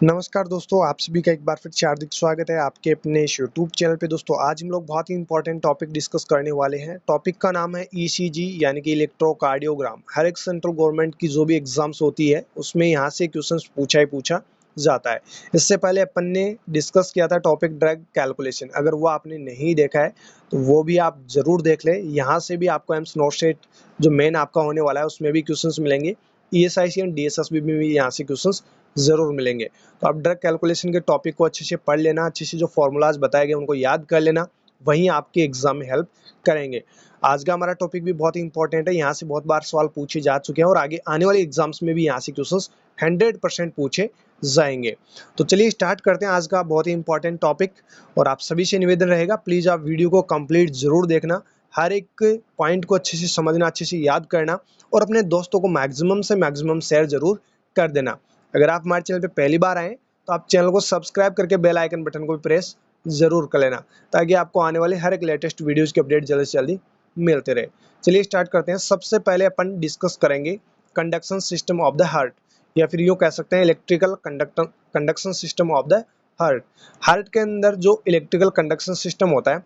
नमस्कार दोस्तों, आप सभी का एक बार फिर से हार्दिक स्वागत है आपके अपने इस यूट्यूब चैनल पे। दोस्तों आज हम लोग बहुत ही इंपॉर्टेंट टॉपिक डिस्कस करने वाले हैं। टॉपिक का नाम है ईसीजी यानी कि इलेक्ट्रोकार्डियोग्राम। हर एक सेंट्रल गवर्नमेंट की जो भी एग्जाम्स होती है उसमें यहाँ से क्वेश्चंस पूछा ही पूछा जाता है। इससे पहले अपन ने डिस्कस किया था टॉपिक ड्रग कैलकुलेशन। अगर वो आपने नहीं देखा है तो वो भी आप जरूर देख लें। यहाँ से भी आपको एम्स नोटसेट जो मेन आपका होने वाला है उसमें भी क्वेश्चंस मिलेंगे। ईएसआईसी एंड डीएसएसबी में भी यहाँ से क्वेश्चंस जरूर मिलेंगे। तो आप ड्रग कैलकुलेशन के टॉपिक को अच्छे से पढ़ लेना, अच्छे से जो फॉर्मूलाज बताए गए उनको याद कर लेना, वहीं आपके एग्जाम में हेल्प करेंगे। आज का हमारा टॉपिक भी बहुत ही इंपॉर्टेंट है, यहाँ से बहुत बार सवाल पूछे जा चुके हैं और आगे आने वाले एग्जाम्स में भी यहाँ से क्वेश्चंस 100% पूछे जाएंगे। तो चलिए स्टार्ट करते हैं आज का बहुत ही इंपॉर्टेंट टॉपिक। और आप सभी से निवेदन रहेगा, प्लीज आप वीडियो को कंप्लीट जरूर देखना, हर एक पॉइंट को अच्छे से समझना, अच्छे से याद करना और अपने दोस्तों को मैक्सिमम से मैक्सिमम शेयर जरूर कर देना। अगर आप हमारे चैनल पे पहली बार आए तो आप चैनल को सब्सक्राइब करके बेल आइकन बटन को भी प्रेस जरूर कर लेना, ताकि आपको आने वाले हर एक लेटेस्ट वीडियोस की अपडेट जल्दी से जल्दी मिलते रहे। चलिए स्टार्ट करते हैं। सबसे पहले अपन डिस्कस करेंगे conduction system of the heart, या फिर यूँ कह सकते हैं electrical conduction system of the heart. Heart के अंदर जो इलेक्ट्रिकल कंडक्शन सिस्टम होता है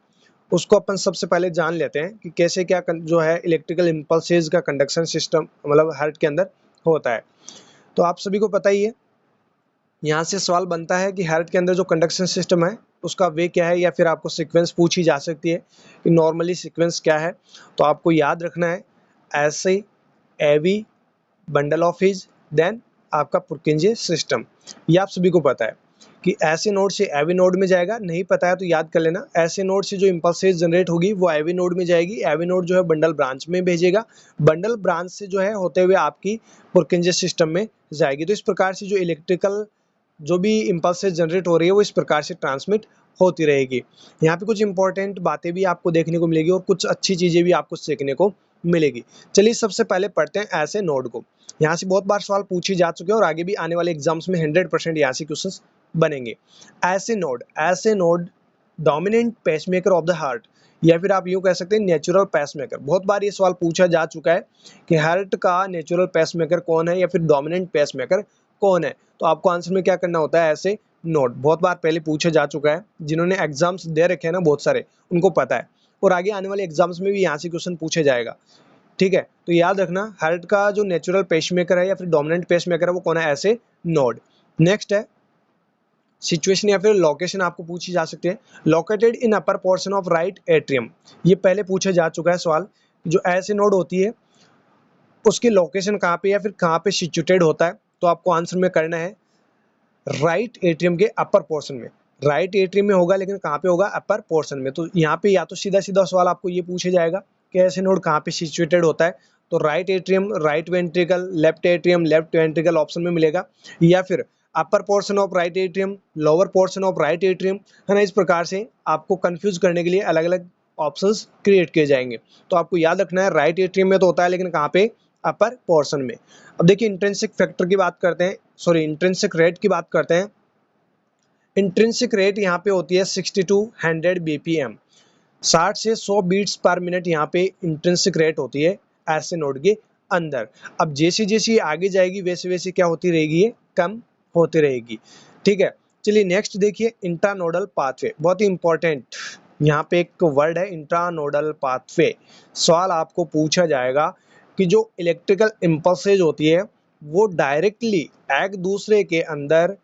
उसको अपन सबसे पहले जान लेते हैं कि कैसे क्या जो है इलेक्ट्रिकल इम्पल्सेस का कंडक्शन सिस्टम मतलब हार्ट के अंदर होता है। तो आप सभी को पता ही है, यहाँ से सवाल बनता है कि हार्ट के अंदर जो कंडक्शन सिस्टम है उसका वे क्या है, या फिर आपको सीक्वेंस पूछी जा सकती है कि नॉर्मली सीक्वेंस क्या है। तो आपको याद रखना है ऐसे एवी, बंडल ऑफ हिज, देन आपका पुरकिंजे सिस्टम। ये आप सभी को पता है कि ऐसे नोड से एवी नोड में जाएगा। नहीं पता है तो याद कर लेना, ऐसे नोड से जो इम्पल्सेस जनरेट होगी वो एवी नोड में जाएगी। एवी नोड जो है बंडल ब्रांच में भेजेगा, बंडल ब्रांच से जो है होते हुए आपकी पुरकिंजे सिस्टम में जाएगी। तो इस प्रकार से जो इलेक्ट्रिकल जो भी इम्पल्सेस जनरेट हो रही है वो इस प्रकार से ट्रांसमिट होती रहेगी। यहाँ पे कुछ इंपॉर्टेंट बातें भी आपको देखने को मिलेगी और कुछ अच्छी चीजें भी आपको सीखने को मिलेगी। चलिए सबसे पहले पढ़ते हैं ऐसे नोड को। यहाँ से बहुत बार सवाल पूछे जा चुके हैं और आगे भी आने वाले एग्जाम्स में 100% यहाँ से क्वेश्चंस बनेंगे। ऐसे node dominant pacemaker of the heart, या फिर आप यूँ कह सकते हैं नेचुरल पेसमेकर। बहुत बार ये सवाल पूछा जा चुका है कि हार्ट का नेचुरल पेसमेकर कौन है या फिर डोमिनेंट पेसमेकर कौन है। तो आपको आंसर में क्या करना होता है, ऐसे नोड। बहुत बार पहले पूछा जा चुका है, जिन्होंने एग्जाम्स दे रखे हैं ना बहुत सारे उनको पता है, और आगे आने वाले एग्जाम्स में भी यहाँ से क्वेश्चन पूछे जाएगा। ठीक है, तो याद रखना हार्ट का जो नेचुरल पेसमेकर है या फिर डोमिनेंट पेसमेकर है वो कौन है, ऐसे नोड। नेक्स्ट है सिचुएशन या फिर लोकेशन आपको पूछी जा सकती है। Located in upper portion of right atrium, ये पहले पूछा जा चुका है सवाल। जो ऐसे नोड होती है उसकी लोकेशन कहाँ पे या फिर कहाँ पे सिचुएटेड होता है, तो आपको आंसर में करना है राइट एट्रियम के अपर पोर्शन में। राइट एट्रियम में होगा लेकिन कहाँ पे होगा, अपर पोर्शन में। तो यहाँ पे या तो सीधा सीधा सवाल आपको ये पूछे जाएगा कि ऐसे नोड कहाँ पे सिचुएटेड होता है, तो right atrium, right ventricle, left atrium, left ventricle option में मिलेगा, या फिर upper portion of right atrium, lower portion of right atrium, है ना। इस प्रकार से आपको कंफ्यूज करने के लिए अलग अलग ऑप्शंस क्रिएट किए जाएंगे। तो आपको याद रखना है राइट एट्रियम में तो होता है लेकिन कहाँ पे, अपर पोर्शन में। अब देखिए इंट्रिंसिक फैक्टर की बात करते हैं, सॉरी इंट्रिंसिक रेट की बात करते हैं। इंट्रिंसिक रेट यहाँ पे होती है 60 to 100 बीपीएम, 60 से 100 बीट्स पर मिनट यहाँ पे इंट्रिंसिक रेट होती है ऐसे नोड के अंदर। अब जैसी जैसी आगे जाएगी वैसे वैसे क्या होती रहेगी, ये कम होती रहेगी। ठीक है, चलिए नेक्स्ट देखिए इंट्रानोडल पाथवे, बहुत ही इंपॉर्टेंट यहाँ पे एक वर्ड है इंट्रानोडल पाथवे। सवाल आपको पूछा जाएगा कि जो इलेक्ट्रिकल इम्पल्सेज होती है वो डायरेक्टली एक दूसरे के अंदर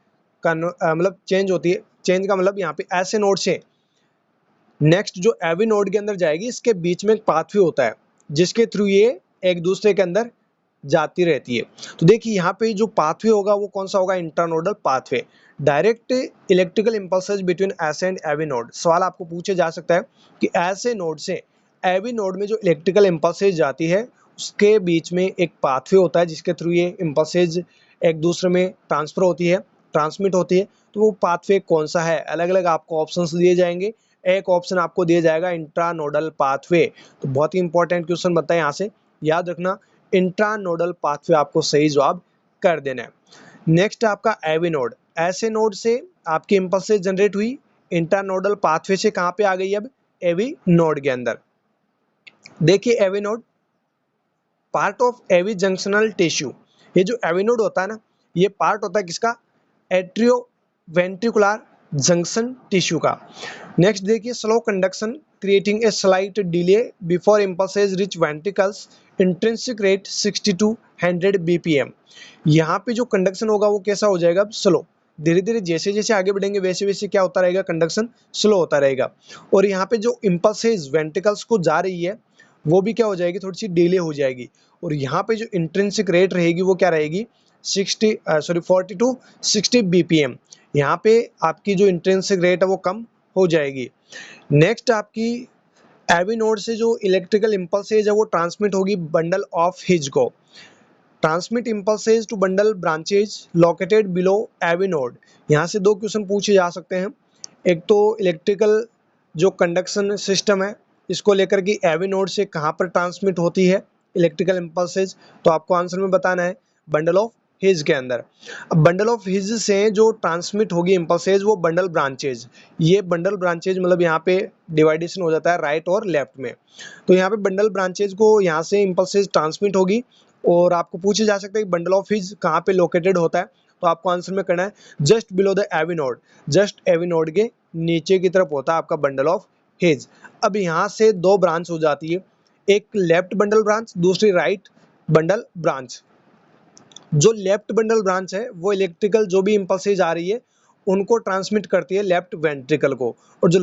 मतलब चेंज होती है। चेंज का मतलब यहाँ पे ऐसे नोड से नेक्स्ट जो एवी नोड के अंदर जाएगी, इसके बीच में एक पाथवे होता है जिसके थ्रू ये एक दूसरे के अंदर जाती रहती है। तो देखिए यहाँ पे जो पाथवे होगा वो कौन सा होगा, internodal pathway. Direct electrical impulses between S and AV node. सवाल आपको पूछे जा सकता है कि ऐसे नोड से एवी नोड में जो इलेक्ट्रिकल इम्पल्सेस जाती है उसके बीच में एक पाथवे होता है जिसके थ्रू ये इम्पल्सेस एक दूसरे में ट्रांसफर होती है, ट्रांसमिट होती है। तो वो पाथवे कौन सा है, अलग अलग आपको ऑप्शंस दिए जाएंगे। एक ऑप्शन आपको दिया जाएगा इंट्रानोडल पाथवे। तो बहुत ही इंपॉर्टेंट क्वेश्चन बनता है, यहाँ से याद रखना इंट्रानोडल पाथवे आपको सही जवाब कर देना है। नेक्स्ट आपका एवी नोड, ऐसे नोड से आपकी इंपल्सेस जनरेट हुई इंट्रानोडल पाथवे से कहाँ पे आ गई, अब एवी नोड के अंदर। देखिए AV node part of AV junctional tissue. ये जो एवी नोड होता है ना, ये पार्ट होता है किसका, एट्रियोवेंट्रिकुलर जंक्शन टिश्यू का। नेक्स्ट देखिए, slow conduction creating a slight delay before impulses rich ventricles, intrinsic rate 60 to 100 BPM. यहाँ पे जो कंडक्शन होगा वो कैसा हो जाएगा, स्लो। धीरे धीरे जैसे जैसे आगे बढ़ेंगे वैसे वैसे क्या होता रहेगा, कंडक्शन स्लो होता रहेगा। और यहाँ पे जो इम्पल्सेस वेंट्रिकल्स को जा रही है वो भी क्या हो जाएगी, थोड़ी सी डिले हो जाएगी। और यहाँ पे जो इंट्रिंसिक रेट रहेगी वो क्या रहेगी, 40 to 60 बीपीएम। यहाँ पे आपकी जो इंट्रिंसिक रेट है वो कम हो जाएगी। नेक्स्ट आपकी एवी नोड से जो इलेक्ट्रिकल इम्पल्सेज है वो ट्रांसमिट होगी बंडल ऑफ हिज को। Transmit impulses to bundle branches located below AV node. यहाँ से दो क्वेश्चन पूछे जा सकते हैं। एक तो इलेक्ट्रिकल जो कंडक्शन सिस्टम है इसको लेकर कि एवी नोड से कहाँ पर ट्रांसमिट होती है इलेक्ट्रिकल इम्पल्सेज, तो आपको आंसर में बताना है बंडल ऑफ हिज के अंदर। अब बंडल ऑफ हिज से जो ट्रांसमिट होगी इम्पल्सेज वो बंडल ब्रांचेज, ये बंडल ब्रांचेज मतलब यहाँ पे डिवाइडेशन हो जाता है राइट और लेफ्ट में। तो यहाँ पे बंडल ब्रांचेज को यहाँ से इम्पल्सेज ट्रांसमिट होगी। और आपको पूछे जा सकता है कि बंडल ऑफ हिज कहाँ पे लोकेटेड होता है, तो आपको आंसर में करना है just below the AV node, just AV node के नीचे की तरफ होता है आपका बंडल ऑफ हिज। अब यहाँ से दो ब्रांच हो जाती है, एक लेफ्ट बंडल ब्रांच, दूसरी राइट बंडल ब्रांच। जो लेफ्ट बंडल ब्रांच है वो इलेक्ट्रिकल जो भी इम्पल्सेज आ रही है उनको ट्रांसमिट करती है लेफ्ट वेंट्रिकल को, और जो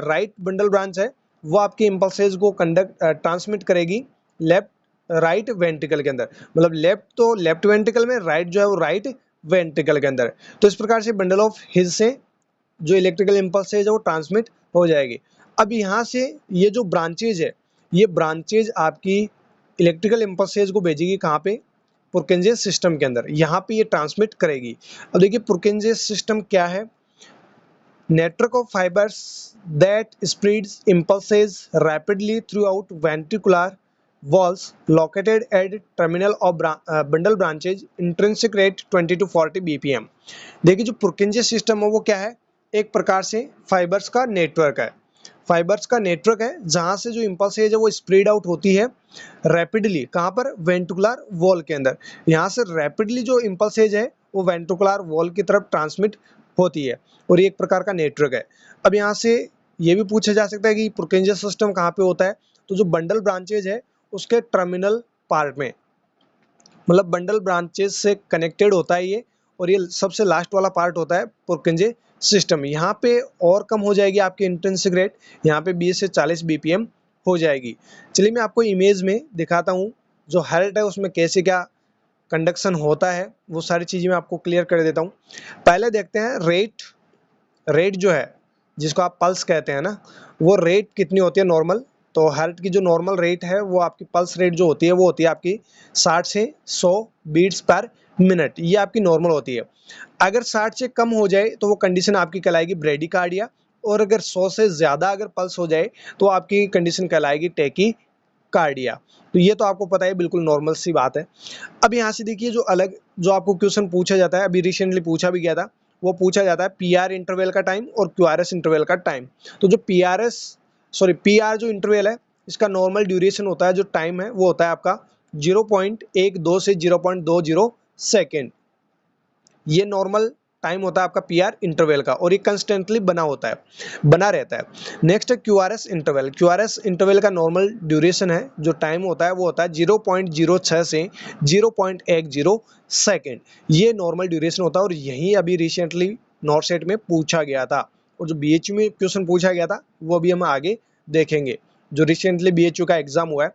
राइट बंडल ब्रांच है वो आपके इम्पल्सेज को ट्रांसमिट करेगी लेफ्ट राइट वेंट्रिकल के अंदर। मतलब लेफ्ट तो लेफ्ट वेंट्रिकल में, राइट जो है वो राइट वेंट्रिकल के अंदर। तो इस प्रकार से बंडल ऑफ हिज से जो इलेक्ट्रिकल इम्पल्सेज है वो ट्रांसमिट हो जाएगी। अब यहाँ से ये जो ब्रांचेज है ये ब्रांचेज आपकी इलेक्ट्रिकल इम्पल्सेज को भेजेगी कहाँ पे, पुरकिंजे सिस्टम के अंदर, यहाँ पे ये ट्रांसमिट करेगी। अब देखिए पुरकिंजे सिस्टम क्या है, network of fibres that spreads impulses rapidly through out ventricular walls located at terminal of bundle branches, intrinsic rate 20 to 40 bpm। देखिए जो पुरकिंजे सिस्टम है वो क्या है, एक प्रकार से फाइबर्स का नेटवर्क है। फाइबर्स का नेटवर्क है जहां से जो इम्पल्सेज है वो स्प्रेड आउट होती है रैपिडली, कहां पर, वेंट्रिकुलर वॉल के अंदर। यहाँ से रैपिडली जो इम्पल्सेज है वो वेंट्रिकुलर वॉल की तरफ ट्रांसमिट होती है, और ये एक प्रकार का नेटवर्क है। अब यहाँ से ये भी पूछा जा सकता है कि पुरकिंजे सिस्टम कहाँ पे होता है, तो जो बंडल ब्रांचेज है उसके टर्मिनल पार्ट में, मतलब बंडल ब्रांचेज से कनेक्टेड होता है ये, और ये सबसे लास्ट वाला पार्ट होता है पुरकिंजे सिस्टम। यहाँ पे और कम हो जाएगी आपकी इंट्रिंसिक रेट, यहाँ पे 20 से 40 बीपीएम हो जाएगी। चलिए मैं आपको इमेज में दिखाता हूँ जो हार्ट है उसमें कैसे क्या कंडक्शन होता है, वो सारी चीज़ें मैं आपको क्लियर कर देता हूँ। पहले देखते हैं रेट जो है जिसको आप पल्स कहते हैं ना, वो रेट कितनी होती है नॉर्मल। तो हार्ट की जो नॉर्मल रेट है वो आपकी पल्स रेट जो होती है वो होती है आपकी 60 से 100 बीट्स पर मिनट, ये आपकी नॉर्मल होती है। अगर 60 से कम हो जाए तो वो कंडीशन आपकी कहलाएगी ब्रेडिकार्डिया, और अगर 100 से ज़्यादा अगर पल्स हो जाए तो आपकी कंडीशन कहलाएगी टैकीकार्डिया। तो ये तो आपको पता है, बिल्कुल नॉर्मल सी बात है। अब यहाँ से देखिए जो अलग जो आपको क्वेश्चन पूछा जाता है, अभी रिसेंटली पूछा भी गया था, वो पूछा जाता है पीआर इंटरवल का टाइम और क्यूआरएस इंटरवल का टाइम। तो जो पीआर जो इंटरवल है इसका नॉर्मल ड्यूरेशन होता है, जो टाइम है वो होता है आपका 0.12 से 0.20 सेकेंड। ये नॉर्मल टाइम होता है आपका पीआर इंटरवल का, और ये कंस्टेंटली बना रहता है। नेक्स्ट है क्यूआरएस इंटरवल। क्यूआरएस इंटरवल का नॉर्मल ड्यूरेशन है, जो टाइम होता है वो होता है 0.06 से 0.10 सेकेंड। ये नॉर्मल ड्यूरेशन होता है, और यही अभी रिसेंटली नॉर्सेट में पूछा गया था, और जो बीएचयू में क्वेश्चन पूछा गया था वो अभी हम आगे देखेंगे, जो रिसेंटली बीएचयू का एग्जाम हुआ है।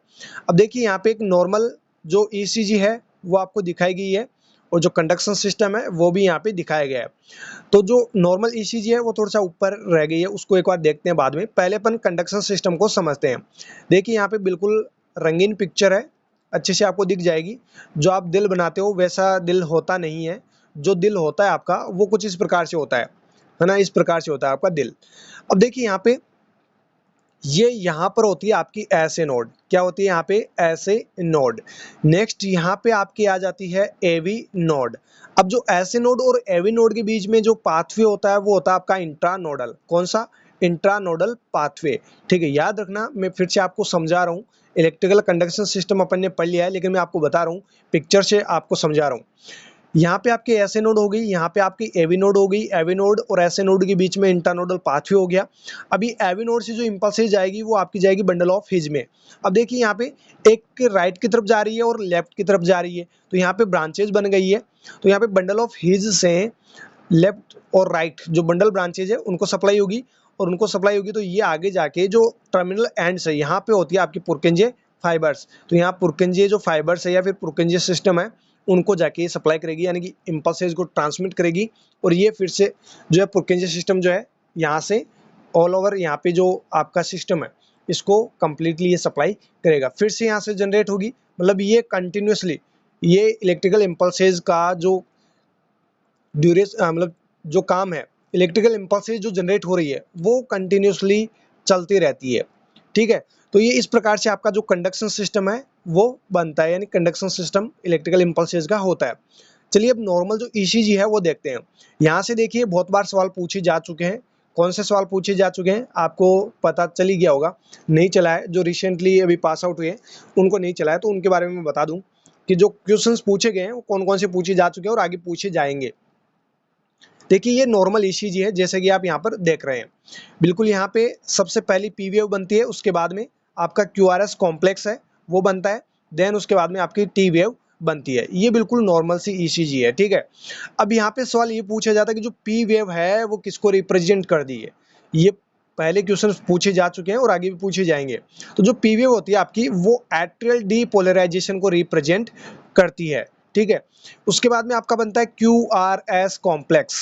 अब देखिए यहाँ पे एक नॉर्मल जो ईसीजी है वो आपको दिखाई गई है, और जो कंडक्शन सिस्टम है वो भी यहाँ पे दिखाया गया है। तो जो नॉर्मल ईसीजी है वो थोड़ा सा ऊपर रह गई है, उसको एक बार देखते हैं बाद में। पहले अपन कंडक्शन सिस्टम को समझते हैं। देखिए यहाँ पे बिल्कुल रंगीन पिक्चर है, अच्छे से आपको दिख जाएगी। जो आप दिल बनाते हो वैसा दिल होता नहीं है, जो दिल होता है आपका वो कुछ इस प्रकार से होता है ना, इस प्रकार से होता है आपका दिल। अब देखिए यहाँ पे ये यहाँ पर होती है आपकी ऐसे नोड, क्या होती है यहाँ पे, ऐसे नोड। नेक्स्ट यहाँ पे आपकी आ जाती है एवी नोड। अब जो ऐसे नोड और एवी नोड के बीच में जो पाथवे होता है वो होता है आपका इंट्रानोडल। कौन सा, इंट्रानोडल पाथवे। ठीक है, याद रखना, मैं फिर से आपको समझा रहा हूँ। इलेक्ट्रिकल कंडक्शन सिस्टम अपन ने पढ़ लिया है, लेकिन मैं आपको बता रहा हूँ, पिक्चर से आपको समझा रहा हूँ। यहाँ पे आपकी एसए नोड हो गई, यहाँ पे आपकी एवी नोड हो गई, एवी नोड और एसए नोड के बीच में इंटरनोडल पाथवे हो गया। अभी एवी नोड से जो इंपल्सेज जाएगी वो आपकी जाएगी बंडल ऑफ हिज में। अब देखिए यहाँ पे एक राइट की तरफ जा रही है और लेफ्ट की तरफ जा रही है, तो यहाँ पे ब्रांचेज बन गई है। तो यहाँ पे बंडल ऑफ हिज से लेफ्ट और राइट जो बंडल ब्रांचेज है उनको सप्लाई होगी, और उनको सप्लाई होगी तो ये आगे जाके जो टर्मिनल एंड्स है यहाँ पे होती है आपकी पुरकेंजे फाइबर्स। तो यहाँ पुरकेंजे जो फाइबर्स है या फिर पुरकेंजे सिस्टम है उनको जाके सप्लाई करेगी, यानी कि इम्पल्सेस को ट्रांसमिट करेगी। और ये फिर से जो है पुरकेंजे सिस्टम जो है यहाँ से ऑल ओवर यहाँ पे जो आपका सिस्टम है इसको कंप्लीटली ये सप्लाई करेगा, फिर से यहाँ से जनरेट होगी। मतलब ये कंटिन्यूसली ये इलेक्ट्रिकल इम्पल्सेस का जो मतलब जो काम है, इलेक्ट्रिकल इम्पल्सेस जो जनरेट हो रही है वो कंटिन्यूसली चलती रहती है। ठीक है, तो ये इस प्रकार से आपका जो कंडक्शन सिस्टम है वो बनता है, यानी कंडक्शन सिस्टम इलेक्ट्रिकल इम्पल्सेस का होता है। चलिए अब नॉर्मल जो ईसीजी है वो देखते हैं। यहाँ से देखिए बहुत बार सवाल पूछे जा चुके हैं। कौन से सवाल पूछे जा चुके हैं आपको पता चल ही गया होगा, नहीं चला है जो रिसेंटली अभी पास आउट हुए हैं उनको नहीं चला है, तो उनके बारे में मैं बता दूं कि जो क्वेश्चंस पूछे गए हैं वो कौन कौन से पूछे जा चुके हैं और आगे पूछे जाएंगे। देखिए ये नॉर्मल ईसीजी है जैसे कि आप यहाँ पर देख रहे हैं। बिल्कुल यहाँ पे सबसे पहली पी वेव बनती है, उसके बाद में आपका क्यूआरएस कॉम्प्लेक्स है वो बनता है, देन उसके बाद में आपकी टी वेव बनती है। ये बिल्कुल नॉर्मल सी ईसीजी है। ठीक है, अब यहाँ पे सवाल ये पूछा जाता है कि जो पी वेव है वो किसको रिप्रेजेंट कर दी है। ये पहले क्वेश्चन पूछे जा चुके हैं और आगे भी पूछे जाएंगे। तो जो पी वेव होती है आपकी वो एट्रियल डीपोलराइजेशन को रिप्रेजेंट करती है। ठीक है, उसके बाद में आपका बनता है क्यू आर एस कॉम्प्लेक्स,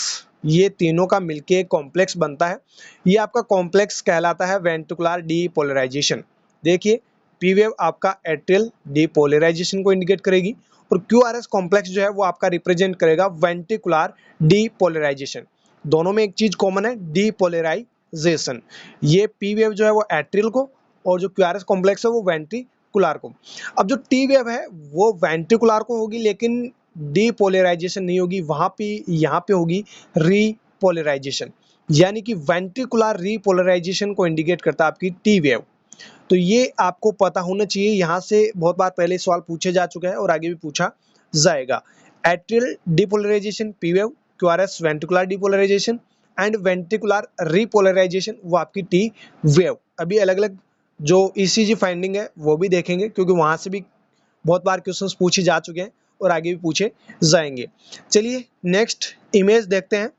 ये तीनों का मिलके कॉम्प्लेक्स बनता है। ये आपका कॉम्प्लेक्स कहलाता है वेंट्रिकुलर डीपोलराइजेशन। देखिए पी वेव आपका एट्रियल डीपोलराइजेशन को इंडिकेट करेगी और क्यू आर एस कॉम्प्लेक्स जो है वो आपका रिप्रेजेंट करेगा वेंट्रिकुलर डीपोलराइजेशन। दोनों में एक चीज कॉमन है, डीपोलराइजेशन। ये पी वेव जो है वो एट्रियल को और जो क्यू आर एस कॉम्प्लेक्स है वो वेंट्रिकुलर को। अब जो टी वेव है वो वेंट्रिकुलर को होगी लेकिन डीपोलराइजेशन नहीं होगी, वहां पे यहाँ पे होगी रीपोलराइजेशन, यानी कि वेंट्रिकुलर रीपोलराइजेशन को इंडिकेट करता है आपकी टी वेव। तो ये आपको पता होना चाहिए, यहाँ से बहुत बार पहले सवाल पूछे जा चुका है और आगे भी पूछा जाएगा। Atrial depolarization P wave, QRS ventricular depolarization and ventricular repolarization वो आपकी टी वेव। अभी अलग अलग जो ईसीजी फाइंडिंग है वो भी देखेंगे क्योंकि वहां से भी बहुत बार क्वेश्चंस पूछे जा चुके हैं और आगे भी पूछे जाएंगे। चलिए नेक्स्ट इमेज देखते हैं।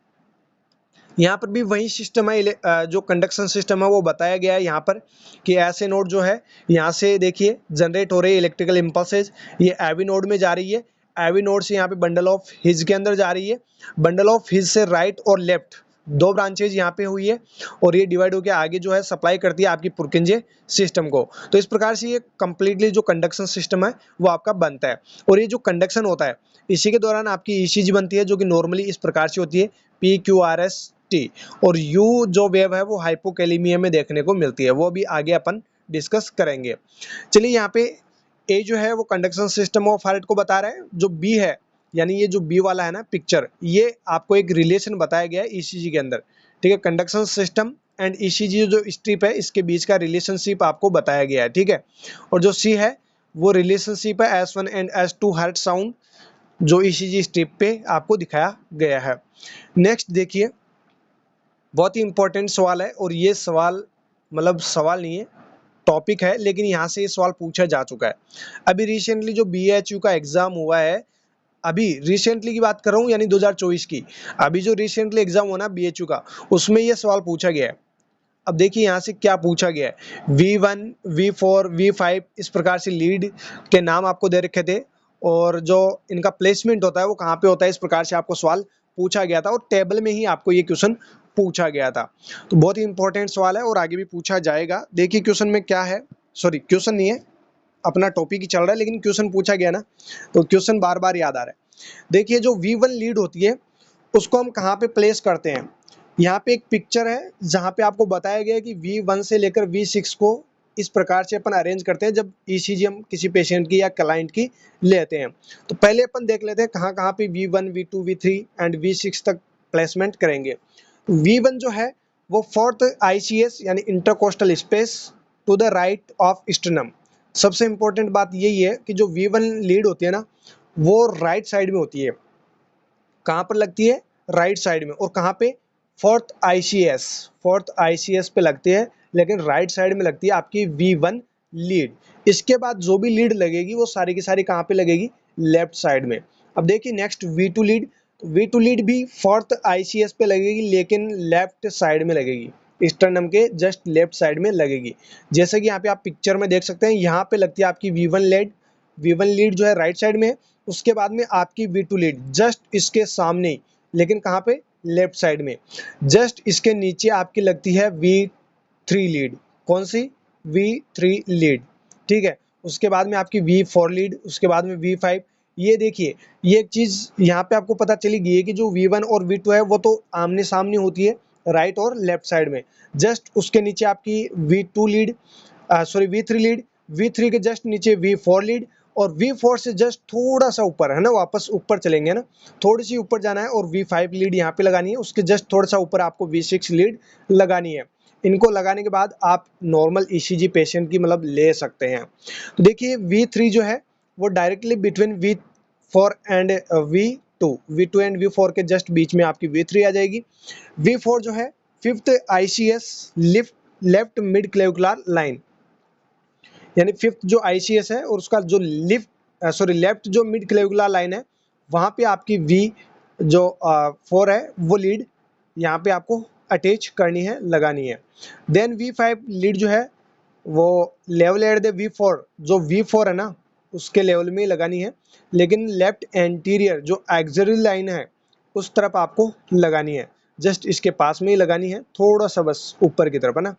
यहाँ पर भी वही सिस्टम है, जो कंडक्शन सिस्टम है वो बताया गया है यहाँ पर कि ऐसे नोड जो है यहाँ से देखिए जनरेट हो रही है इलेक्ट्रिकल इम्पल्सेज, ये एवी नोड में जा रही है, एवी नोड से यहाँ पे बंडल ऑफ हिज के अंदर जा रही है, बंडल ऑफ हिज से राइट और लेफ्ट दो ब्रांचेज यहाँ पे हुई है और ये डिवाइड होकर आगे जो है सप्लाई करती है आपकी पुरकिंजे सिस्टम को। तो इस प्रकार से ये कंप्लीटली जो कंडक्शन सिस्टम है वो आपका बनता है। और ये जो कंडक्शन होता है इसी के दौरान आपकी ईसीजी बनती है जो कि नॉर्मली इस प्रकार से होती है P Q R S T, और यू जो वेव है वो हाइपोकैलिमिया में देखने को मिलती है, वो भी आगे अपन डिस्कस करेंगे। चलिए यहाँ पे ए जो है वो कंडक्शन सिस्टम ऑफ हार्ट को बता रहा है, जो बी है यानी ये जो बी वाला है ना पिक्चर, ये आपको एक रिलेशन बताया गया है ईसीजी के अंदर। ठीक है, कंडक्शन सिस्टम एंड ईसीजी जो स्ट्रिप है इसके बीच का रिलेशनशिप आपको बताया गया है। ठीक है, और जो सी है वो रिलेशनशिप है S1 and S2 heart sound जो ईसीजी स्ट्रिप पे आपको दिखाया गया है। नेक्स्ट देखिए, बहुत ही इंपॉर्टेंट सवाल है और ये सवाल मतलब सवाल नहीं है, टॉपिक है, लेकिन यहाँ से ये सवाल पूछा जा चुका है। अभी रिसेंटली जो BHU का एग्जाम हुआ है, अभी रिसेंटली की बात कर रहा हूँ यानी 2024 की, अभी जो रिसेंटली एग्जाम हुआ ना BHU का, उसमें ये सवाल पूछा गया है। अब देखिए यहाँ से क्या पूछा गया है, V1 V4 V5 इस प्रकार से लीड के नाम आपको दे रखे थे और जो इनका प्लेसमेंट होता है वो कहाँ पे होता है, इस प्रकार से आपको सवाल पूछा गया था और टेबल में ही आपको ये क्वेश्चन पूछा गया था। तो बहुत ही इंपॉर्टेंट सवाल है और आगे भी पूछा जाएगा। देखिए क्वेश्चन में क्या है, सॉरी क्वेश्चन नहीं है, अपना टॉपिक ही चल रहा है लेकिन क्वेश्चन पूछा गया ना तो क्वेश्चन बार बार याद आ रहा है। देखिए जो V1 लीड होती है उसको हम कहाँ पे प्लेस करते हैं, यहाँ पे एक पिक्चर है जहाँ पे आपको बताया गया है कि V1 से लेकर V6 को इस प्रकार से अपन अरेंज करते हैं जब ईसीजी हम किसी पेशेंट की या क्लाइंट की लेते हैं। तो पहले अपन देख लेते हैं कहाँ कहाँ पे V1 V2 V3 and V6 तक प्लेसमेंट करेंगे। V1 जो है वो फोर्थ ICS यानी intercostal space to the right of sternum. सबसे इंपॉर्टेंट बात यही है कि जो V1 लीड होती है ना वो राइट साइड में होती है, कहाँ पर लगती है, राइट साइड में, और कहाँ पे, फोर्थ आईसीएस पे लगती है, लेकिन राइट साइड में लगती है आपकी V1 लीड। इसके बाद जो भी लीड लगेगी वो सारी की सारी कहाँ पे लगेगी, लेफ्ट साइड में। अब देखिए next V2 lead, V2 lead भी फोर्थ आईसीएस पे लगेगी, लेकिन लेफ्ट साइड में लगेगी, स्टर्नम के जस्ट लेफ्ट साइड में लगेगी। जैसे कि यहाँ पे आप पिक्चर में देख सकते हैं, यहाँ पे लगती है आपकी V1 लीड जो है राइट साइड में, उसके बाद में आपकी V2 लीड जस्ट इसके सामने ही, लेकिन कहाँ पे, लेफ्ट साइड में। जस्ट इसके नीचे आपकी लगती है V3 लीड। कौन सी, V3 लीड, ठीक है। उसके बाद में आपकी V4 लीड, उसके बाद में V5। ये देखिए, ये एक चीज यहाँ पे आपको पता चली गई है कि जो V1 और V2 है वो तो आमने सामने होती है, राइट और लेफ्ट साइड में। जस्ट उसके नीचे आपकी V2 lead, sorry V3 lead, V3 के जस्ट नीचे V4 लीड, और V4 से जस्ट थोड़ा सा ऊपर है ना, वापस ऊपर चलेंगे ना, थोड़ी सी ऊपर जाना है, और V5 लीड यहाँ पे लगानी है। उसके जस्ट थोड़ा सा ऊपर आपको V6 लीड लगानी है। इनको लगाने के बाद आप नॉर्मल ईसीजी पेशेंट की मतलब ले सकते हैं। तो देखिए V3 जो है वो directly between V4 and V2 and V4 के जस्ट बीच में आपकी V3 आ जाएगी। V4 जो है fifth ICS left mid clavicular line, यानी फिफ्थ जो आईसीएस है और उसका जो लेफ्ट जो मिड क्लेविकुलर लाइन है, वहाँ पे आपकी जो 4 है वो लीड यहाँ पे आपको अटैच करनी है, लगानी है। देन V5 लीड जो है वो लेवल एट द V4, जो V4 है ना उसके लेवल में लगानी है, लेकिन लेफ्ट एंटीरियर जो एक्सिलरी लाइन है उस तरफ आपको लगानी है, जस्ट इसके पास में ही लगानी है, थोड़ा सा बस ऊपर की तरफ है ना।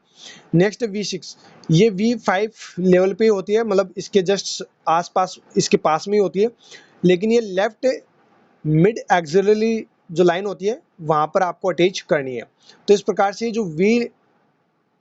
नेक्स्ट V6, ये V5 लेवल पे होती है, मतलब इसके जस्ट आसपास इसके पास में ही होती है, लेकिन ये लेफ्ट मिड एक्सिलरी जो लाइन होती है वहाँ पर आपको अटैच करनी है। तो इस प्रकार से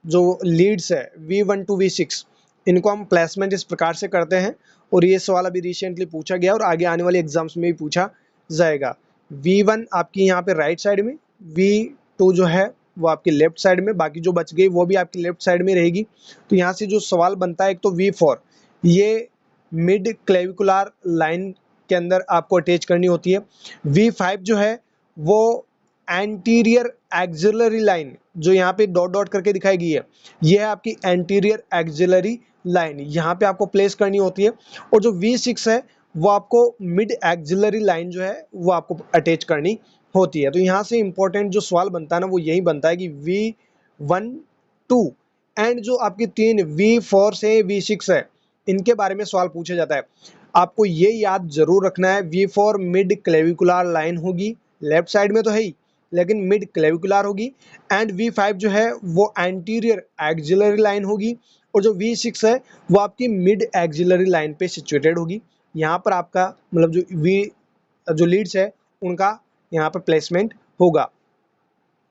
जो लीड्स है V1 टू V6, इनको हम प्लेसमेंट इस प्रकार से करते हैं, और ये सवाल अभी रिसेंटली पूछा गया और आगे आने वाले एग्जाम्स में भी पूछा जाएगा। V1 आपकी यहाँ पे राइट साइड में, V2 जो है वो आपकी लेफ्ट साइड में, बाकी जो बच गई वो भी आपकी लेफ्ट साइड में रहेगी। तो यहाँ से जो सवाल बनता है, एक तो V4 ये मिड क्लेविकुलर लाइन के अंदर आपको अटैच करनी होती है। V5 जो है वो एंटीरियर एक्सिलरी लाइन, जो यहाँ पे डॉट डॉट करके दिखाई गई है, ये है आपकी एंटीरियर एक्सिलरी लाइन, यहाँ पे आपको प्लेस करनी होती है। और जो V6 है वो आपको मिड एक्सिलरी लाइन जो है वो आपको अटैच करनी होती है। तो यहाँ से इंपॉर्टेंट जो सवाल बनता है ना वो यही बनता है कि V1 2 एंड जो आपकी तीन V4 से V6 है, इनके बारे में सवाल पूछा जाता है। आपको ये याद जरूर रखना है, V4 मिड क्लेविकुलर लाइन होगी, लेफ्ट साइड में तो है ही, लेकिन मिड क्लेविकुलर होगी। एंड V5 जो है वो एंटीरियर एक्सिलरी लाइन होगी, और जो V6 है वो आपकी मिड एक्सिलरी लाइन पे सिचुएटेड होगी। यहाँ पर आपका मतलब जो लीड्स है उनका यहाँ पर प्लेसमेंट होगा,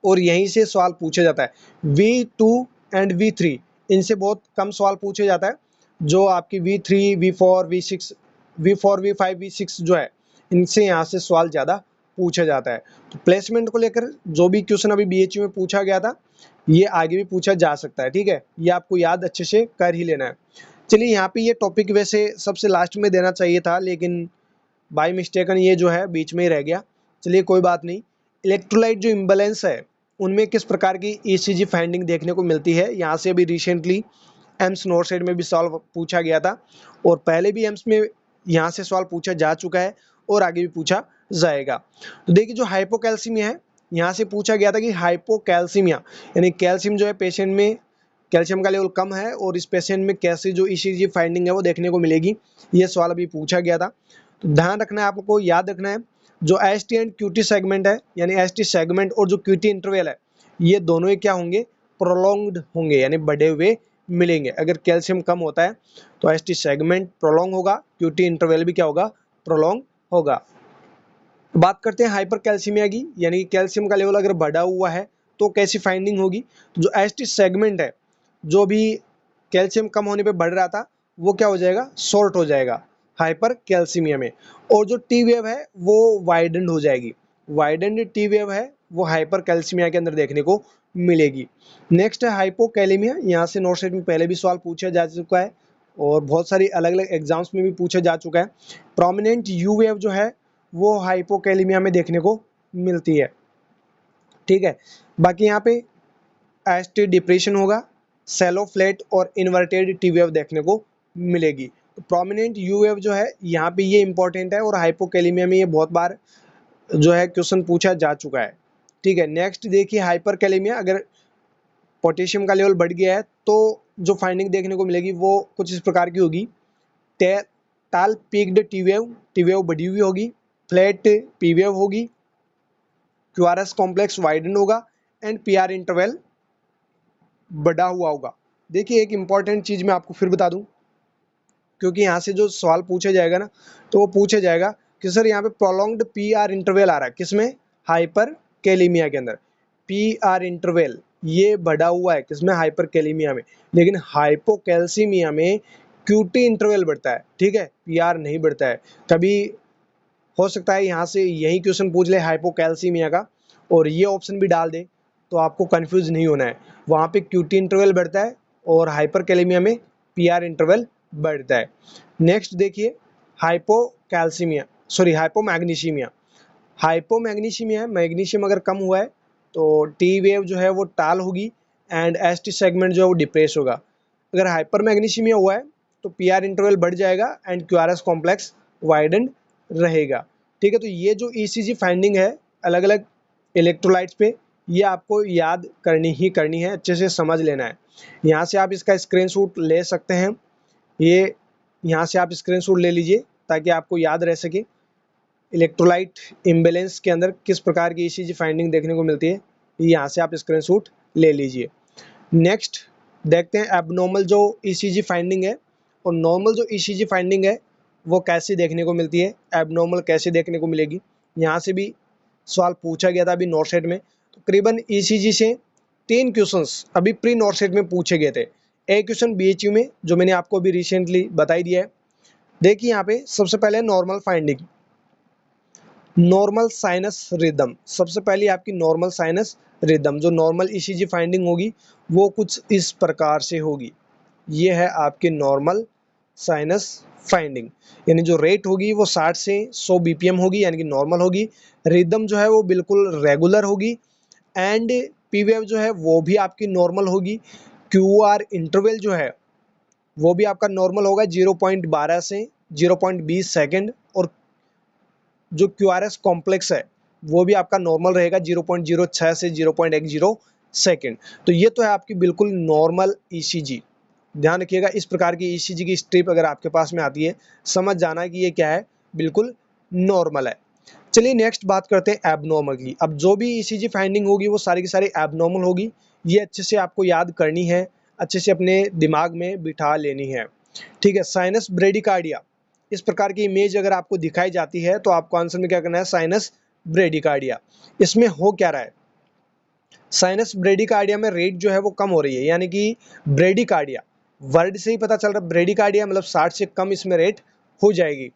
और यहीं से सवाल पूछा जाता है। V2 एंड V3 इनसे बहुत कम सवाल पूछे जाता है, जो आपकी V3 V4 V5 V6 जो है इनसे यहाँ से सवाल ज़्यादा पूछा जाता है। तो प्लेसमेंट को लेकर जो भी क्वेश्चन अभी BHU में पूछा गया था, ये आगे भी पूछा जा सकता है, ठीक है, ये आपको याद अच्छे से कर ही लेना है। चलिए यहाँ पे ये टॉपिक वैसे सबसे लास्ट में देना चाहिए था, लेकिन बाय मिस्टेकन ये जो है बीच में ही रह गया। चलिए कोई बात नहीं। इलेक्ट्रोलाइट जो इम्बैलेंस है उनमें किस प्रकार की ECG फाइंडिंग देखने को मिलती है, यहाँ से अभी रिसेंटली एम्स नॉर्थ साइड में भी सवाल पूछा गया था, और पहले भी एम्स में यहाँ से सवाल पूछा जा चुका है और आगे भी पूछा जाएगा। तो देखिए जो हाइपोकैल्सीमिया है, यहाँ से पूछा गया था कि हाइपोकैल्सीमिया यानी कैल्शियम जो है पेशेंट में, कैल्शियम का लेवल कम है और इस पेशेंट में कैसे जो ECG फाइंडिंग है वो देखने को मिलेगी, ये सवाल अभी पूछा गया था। तो ध्यान रखना है, आपको याद रखना है, जो ST एंड QT सेगमेंट है, यानी ST सेगमेंट और जो QT इंटरवल है, ये दोनों ही क्या होंगे, प्रोलॉन्ग्ड होंगे, यानी बढ़े हुए मिलेंगे। अगर कैल्शियम कम होता है तो ST सेगमेंट प्रोलॉन्ग होगा, QT इंटरवल भी क्या होगा, प्रोलॉन्ग होगा। बात करते हैं हाइपर कैल्सीमिया की, यानी कैल्शियम का लेवल अगर बढ़ा हुआ है तो कैसी फाइंडिंग होगी। तो जो ST सेगमेंट है, जो भी कैल्शियम कम होने पे बढ़ रहा था, वो क्या हो जाएगा, शॉर्ट हो जाएगा हाइपर कैल्सीमिया में, और जो T वेव है वो वाइडेंड हो जाएगी। वाइडेंड T वेव है वो हाइपर कैल्सीमिया के अंदर देखने को मिलेगी। नेक्स्ट है हाइपोकैलेमिया, यहाँ से नॉर्थ साइड में पहले भी सवाल पूछा जा चुका है और बहुत सारी अलग अलग एग्जाम्स में भी पूछा जा चुका है। प्रोमिनेंट U वेव जो है वो हाइपोकैलेमिया में देखने को मिलती है। ठीक है, बाकी यहाँ पे एसटी डिप्रेशन होगा, सेलो फ्लैट और इन्वर्टेड टी वेव देखने को मिलेगी। तो प्रोमिनेंट यू वेव जो है यहाँ पे ये इंपॉर्टेंट है और हाइपोकैलेमिया में ये बहुत बार जो है क्वेश्चन पूछा जा चुका है। ठीक है, नेक्स्ट देखिए हाइपरकैलेमिया, अगर पोटेशियम का लेवल बढ़ गया है तो जो फाइंडिंग देखने को मिलेगी वो कुछ इस प्रकार की होगी। टाल पीक्ड टी वेव बढ़ी हुई होगी, फ्लैट पी वेव होगी, क्यूआरएस कॉम्प्लेक्स वाइडन होगा एंड पीआर इंटरवल बढ़ा हुआ होगा। देखिए एक इंपॉर्टेंट चीज मैं आपको फिर बता दूं, क्योंकि यहाँ से जो सवाल पूछा जाएगा ना, तो वो पूछा जाएगा कि सर यहाँ पे प्रोलॉन्ग्ड पी आर इंटरवल आ रहा है किसमें, हाइपर कैलीमिया के अंदर। पी आर इंटरवल ये बढ़ा हुआ है किसमें, हाइपर कैलीमिया में, लेकिन हाइपोकैल्सीमिया में क्यूटी इंटरवल बढ़ता है। ठीक है, पी आर नहीं बढ़ता है। कभी हो सकता है यहाँ से यही क्वेश्चन पूछ ले हाइपोकैल्सीमिया का और ये ऑप्शन भी डाल दे, तो आपको कंफ्यूज नहीं होना है। वहाँ पे क्यूटी इंटरवल बढ़ता है और हाइपरकैलेमिया में पीआर इंटरवल बढ़ता है। नेक्स्ट देखिए हाइपोकैल्सीमिया, सॉरी हाइपोमैग्नीशियमिया। हाइपोमैग्नीशियमिया, मैग्नीशियम अगर कम हुआ है तो टी वेव जो है वो टाल होगी एंड एस टी सेगमेंट जो है वो डिप्रेस होगा। अगर हाइपरमैग्नीशियमिया हुआ है तो पीआर इंटरवल बढ़ जाएगा एंड क्यूआरएस कॉम्प्लेक्स वाइडेंड रहेगा। ठीक है, तो ये जो ईसीजी फाइंडिंग है अलग अलग इलेक्ट्रोलाइट्स पे, ये आपको याद करनी ही करनी है, अच्छे से समझ लेना है। यहाँ से आप इसका स्क्रीनशॉट ले सकते हैं, ये यहाँ से आप स्क्रीनशॉट ले लीजिए ताकि आपको याद रह सके इलेक्ट्रोलाइट इम्बैलेंस के अंदर किस प्रकार की ईसीजी फाइंडिंग देखने को मिलती है। यहाँ से आप स्क्रीनशॉट ले लीजिए। नेक्स्ट देखते हैं एबनॉर्मल जो ईसीजी फाइंडिंग है और नॉर्मल जो ईसीजी फाइंडिंग है वो कैसे देखने को मिलती है, एबनॉर्मल कैसे देखने को मिलेगी। यहाँ से भी सवाल पूछा गया था अभी नॉर्थ सेट में। तो करीबन ईसीजी से 3 क्वेश्चंस अभी प्री नॉर्थ सेट में पूछे गए थे। एक क्वेश्चन बीएचयू में जो मैंने आपको अभी रिसेंटली बताई दिया है। देखिए यहाँ पे सबसे पहले normal finding, normal sinus rhythm. सबसे पहले आपकी नॉर्मल साइनस रिदम, जो नॉर्मल ईसीजी फाइंडिंग होगी वो कुछ इस प्रकार से होगी। ये है आपकी नॉर्मल साइनस फाइंडिंग, यानी जो रेट होगी वो 60 से 100 बीपीएम होगी, यानी कि नॉर्मल होगी। रिदम जो है वो बिल्कुल रेगुलर होगी एंड पी वेव जो है वो भी आपकी नॉर्मल होगी। क्यू आर इंटरवल जो है वो भी आपका नॉर्मल होगा 0.12 से 0.20 सेकेंड, और जो क्यू आर एस कॉम्प्लेक्स है वो भी आपका नॉर्मल रहेगा 0.06 से 0.10 सेकेंड। तो ये तो है आपकी बिल्कुल नॉर्मल ईसीजी। ध्यान रखिएगा इस प्रकार की ईसीजी की स्ट्रिप अगर आपके पास में आती है, समझ जाना कि ये क्या है, बिल्कुल नॉर्मल है। चलिए नेक्स्ट बात करते हैं एबनॉर्मल की। अब जो भी ईसीजी फाइंडिंग होगी वो सारी की सारी एबनॉर्मल होगी। ये अच्छे से आपको याद करनी है, अच्छे से अपने दिमाग में बिठा लेनी है। ठीक है, साइनस ब्रेडिकार्डिया, इस प्रकार की इमेज अगर आपको दिखाई जाती है तो आपको आंसर में क्या करना है, साइनस ब्रेडिकार्डिया। इसमें हो क्या रहा है, साइनस ब्रेडिकार्डिया में रेट जो है वो कम हो रही है, यानी कि ब्रेडिकार्डिया वर्ड से ही पता चल रहा है, ब्रेडिकार्डिया मतलब 60 से कम इसमें रेट हो जाएगी।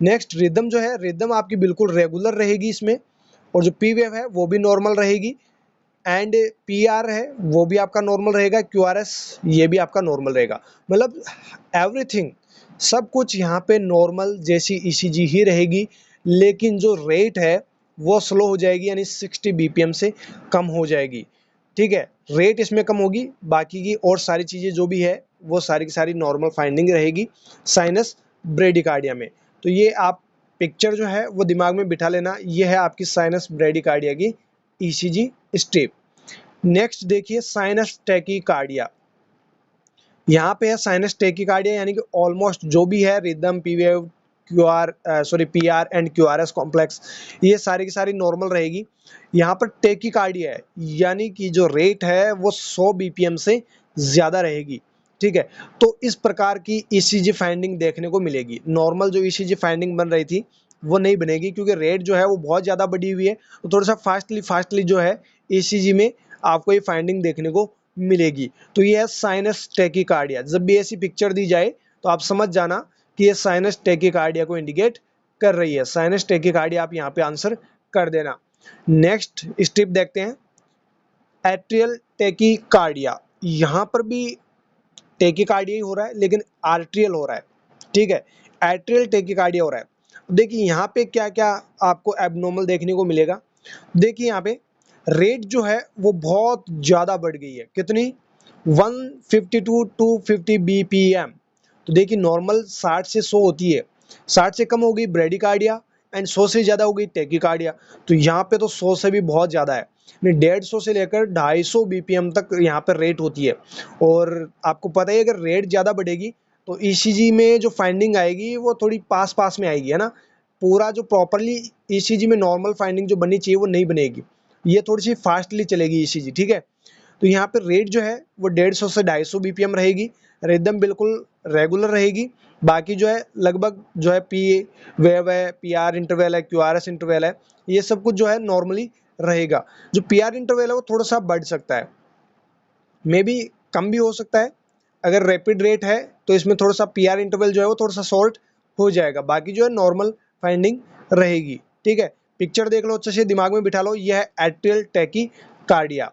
नेक्स्ट रिदम जो है, रिदम आपकी बिल्कुल रेगुलर रहेगी इसमें, और जो पी वेव है वो भी नॉर्मल रहेगी एंड पी आर है वो भी आपका नॉर्मल रहेगा, क्यू आर एस ये भी आपका नॉर्मल रहेगा। मतलब एवरीथिंग, सब कुछ यहाँ पे नॉर्मल जैसी ईसीजी ही रहेगी, लेकिन जो रेट है वो स्लो हो जाएगी, यानी 60 बीपीएम से कम हो जाएगी। ठीक है, रेट इसमें कम होगी, बाकी की और सारी चीज़ें जो भी है वो सारी की सारी नॉर्मल फाइंडिंग रहेगी साइनस ब्रेडिकार्डिया में। तो ये आप पिक्चर जो है वो दिमाग में बिठा लेना, ये है आपकी साइनस ब्रेडिकार्डिया की ईसीजी स्टेप। नेक्स्ट देखिए साइनस टैकीकार्डिया। यहाँ पे है साइनस टैकीकार्डिया, यानी कि ऑलमोस्ट जो भी है rhythm, P wave, P R and Q R S complex, ये सारी की सारी नॉर्मल रहेगी। यहाँ पर टैकीकार्डिया है, यानी कि जो रेट है वो 100 बीपीएम से ज़्यादा रहेगी। ठीक है, तो इस प्रकार की ईसीजी फाइंडिंग देखने को मिलेगी। नॉर्मल जो ईसीजी फाइंडिंग बन रही थी वो नहीं बनेगी, क्योंकि रेट जो है वो बहुत ज़्यादा बढ़ी हुई है, तो थोड़ा सा फास्टली जो है ईसीजी में आपको ये फाइंडिंग देखने को मिलेगी। तो ये है साइनस टैकीकार्डिया। जब भी ऐसी पिक्चर दी जाए तो आप समझ जाना कि ये साइनस टैकीकार्डिया को इंडिकेट कर रही है। साइनस टैकीकार्डिया आप यहाँ पे आंसर कर देना। नेक्स्ट स्टेप देखते हैं एट्रियल टैकीकार्डिया। यहाँ पर भी टैकीकार्डिया ही हो रहा है, लेकिन आर्ट्रियल हो रहा है। ठीक है, एट्रियल टैकीकार्डिया हो रहा है। देखिए यहाँ पे क्या क्या आपको एबनॉर्मल देखने को मिलेगा। देखिए यहाँ पे रेट जो है वो बहुत ज़्यादा बढ़ गई है, कितनी 152 टू 50 बीपीएम। तो देखिए नॉर्मल 60 से 100 होती है, 60 से कम हो गई ब्रेडिकार्डिया एंड 100 से ज़्यादा हो गई टेकिकार्डिया। तो यहाँ पे तो 100 से भी बहुत ज़्यादा है, 150 से लेकर 250 बीपीएम तक यहाँ पर रेट होती है। और आपको पता ही है अगर रेट ज़्यादा बढ़ेगी तो ईसीजी में जो फाइंडिंग आएगी वो थोड़ी पास पास में आएगी, है ना। पूरा जो प्रॉपरली ईसीजी में नॉर्मल फाइंडिंग जो बननी चाहिए वो नहीं बनेगी, ये थोड़ी सी फास्टली चलेगी ईसीजी, ठीक है। तो यहाँ पे रेट जो है वो 150 से 250 बीपीएम रहेगी, रिदम बिल्कुल रेगुलर रहेगी। बाकी जो है लगभग जो है पी वेव है, पीआर इंटरवल है, क्यूआरएस इंटरवल है, ये सब कुछ जो है नॉर्मली रहेगा। जो पीआर इंटरवल है वो थोड़ा सा बढ़ सकता है, मे बी कम भी हो सकता है। अगर रैपिड रेट है तो इसमें थोड़ा सा पीआर इंटरवल जो है वो थोड़ा सा शॉर्ट हो जाएगा, बाकी जो है नॉर्मल फाइंडिंग रहेगी, ठीक है। पिक्चर देख लो अच्छे से, दिमाग में बिठा लो, ये है एट्रियल टैकीकार्डिया।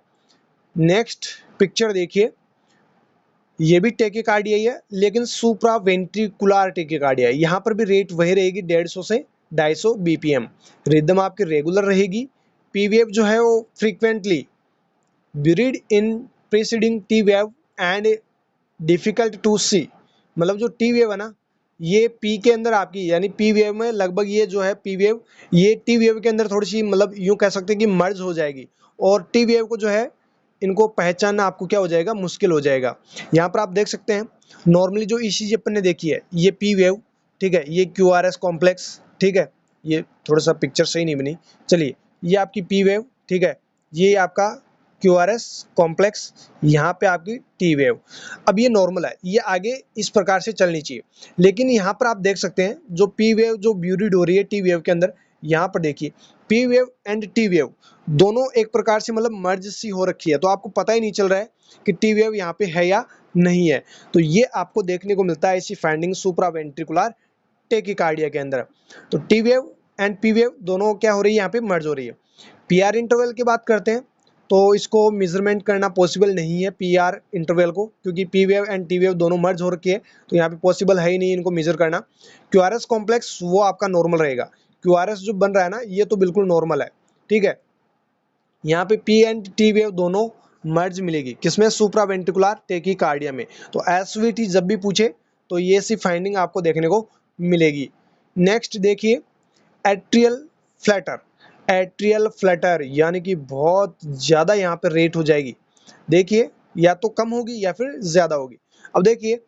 नेक्स्ट पिक्चर देखिए, ये भी टैकीकार्डिया ही है लेकिन सुप्रा वेंट्रिकुलर टैकीकार्डिया है। यहाँ पर भी रेट वही रहेगी 150 से 250 बीपीएम। रिदम आपकी रेगुलर रहेगी। पीवीएफ जो है वो frequently buried in preceding T wave and difficult to see। मतलब जो टी वेव है ना, ये पी के अंदर आपकी यानी पी वेव में लगभग ये जो है पी वेव ये टी वेव के अंदर थोड़ी सी मतलब यूं कह सकते हैं कि मर्ज हो जाएगी, और टी वेव को जो है इनको पहचानना आपको क्या हो जाएगा, मुश्किल हो जाएगा। यहाँ पर आप देख सकते हैं नॉर्मली जो ईसीजी अपन ने देखी है ये पी वेव, ठीक है, ये क्यूआरएस कॉम्प्लेक्स, ठीक है। ये थोड़ा सा पिक्चर सही नहीं बनी, चलिए ये आपकी पी वेव, ठीक है, ये आपका क्यूआरएस कॉम्प्लेक्स, यहाँ पे आपकी टी वेव। अब ये नॉर्मल है, ये आगे इस प्रकार से चलनी चाहिए, लेकिन यहाँ पर आप देख सकते हैं जो पी वेव जो ब्यूरिड हो रही है टी वेव के अंदर, यहाँ पर देखिए P wave and T wave दोनों एक प्रकार से मतलब मर्ज सी हो रखी है, तो आपको पता ही नहीं चल रहा है कि टी वेव यहाँ पे है या नहीं है। तो ये आपको देखने को मिलता है ऐसी फाइंडिंग सुप्रावेंट्रिकुलर टेकिकार्डिया के अंदर। तो T wave and P wave दोनों क्या हो रही है, यहाँ पे मर्ज हो रही है। पीआर इंटरवल की बात करते हैं तो इसको मेजरमेंट करना पॉसिबल नहीं है पीआर इंटरवल को, क्योंकि P wave and T wave दोनों मर्ज हो रखी है, तो यहाँ पे पॉसिबल है ही नहीं इनको मेजर करना। क्यूआरएस कॉम्प्लेक्स वो आपका नॉर्मल रहेगा, क्यूआरएस जो बन रहा है ना ये तो बिल्कुल नॉर्मल है, ठीक है। यहाँ पे पी एंड टी वेव दोनों मर्ज मिलेगी, किसमें, सुप्रावेंट्रिकुलर टैकीकार्डिया में। तो एसवीटी जब भी पूछे तो ये सी फाइंडिंग आपको देखने को मिलेगी। नेक्स्ट देखिए एट्रियल फ्लैटर। एट्रियल फ्लैटर यानी कि बहुत ज़्यादा यहाँ पे रेट हो जाएगी, देखिए या तो कम होगी या फिर ज़्यादा होगी। अब देखिए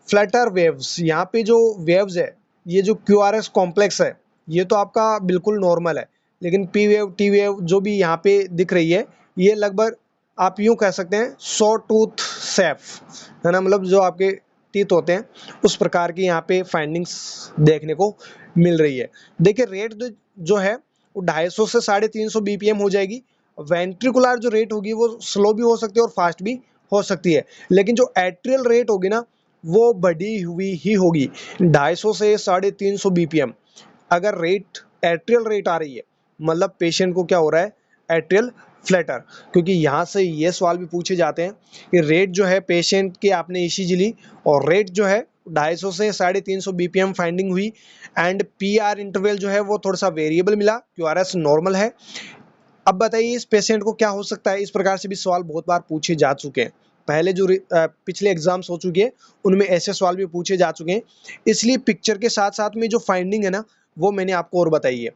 फ्लैटर वेव्स, यहाँ पे जो वेव्स है, ये जो क्यूआरएस कॉम्प्लेक्स है ये तो आपका बिल्कुल नॉर्मल है, लेकिन पी वेव टी वेव जो भी यहाँ पे दिख रही है ये लगभग आप यूँ कह सकते हैं सॉ टूथ सेफ, है ना, मतलब जो आपके टीथ होते हैं उस प्रकार की यहाँ पे फाइंडिंग्स देखने को मिल रही है। देखिए रेट जो है वो 250 से 350 बीपीएम हो जाएगी। वेंट्रिकुलर जो रेट होगी वो स्लो भी हो सकती है और फास्ट भी हो सकती है, लेकिन जो एट्रियल रेट होगी ना वो बढ़ी हुई ही होगी, 250 से 350 बीपीएम। अगर रेट एट्रियल रेट आ रही है मतलब पेशेंट को क्या हो रहा है, एट्रियल फ्लैटर। क्योंकि यहाँ से ये सवाल भी पूछे जाते हैं कि रेट जो है पेशेंट के आपने ईसीजी ली और रेट जो है 250 से 350 बीपीएम फाइंडिंग हुई, एंड पीआर इंटरवल जो है वो थोड़ा सा वेरिएबल मिला, क्यूआरएस नॉर्मल है। अब बताइए इस पेशेंट को क्या हो सकता है, इस प्रकार से भी सवाल बहुत बार पूछे जा चुके हैं। पहले जो पिछले एग्जाम्स हो चुके हैं उनमें ऐसे सवाल भी पूछे जा चुके हैं, इसलिए पिक्चर के साथ साथ में जो फाइंडिंग है ना वो मैंने आपको और बताई है।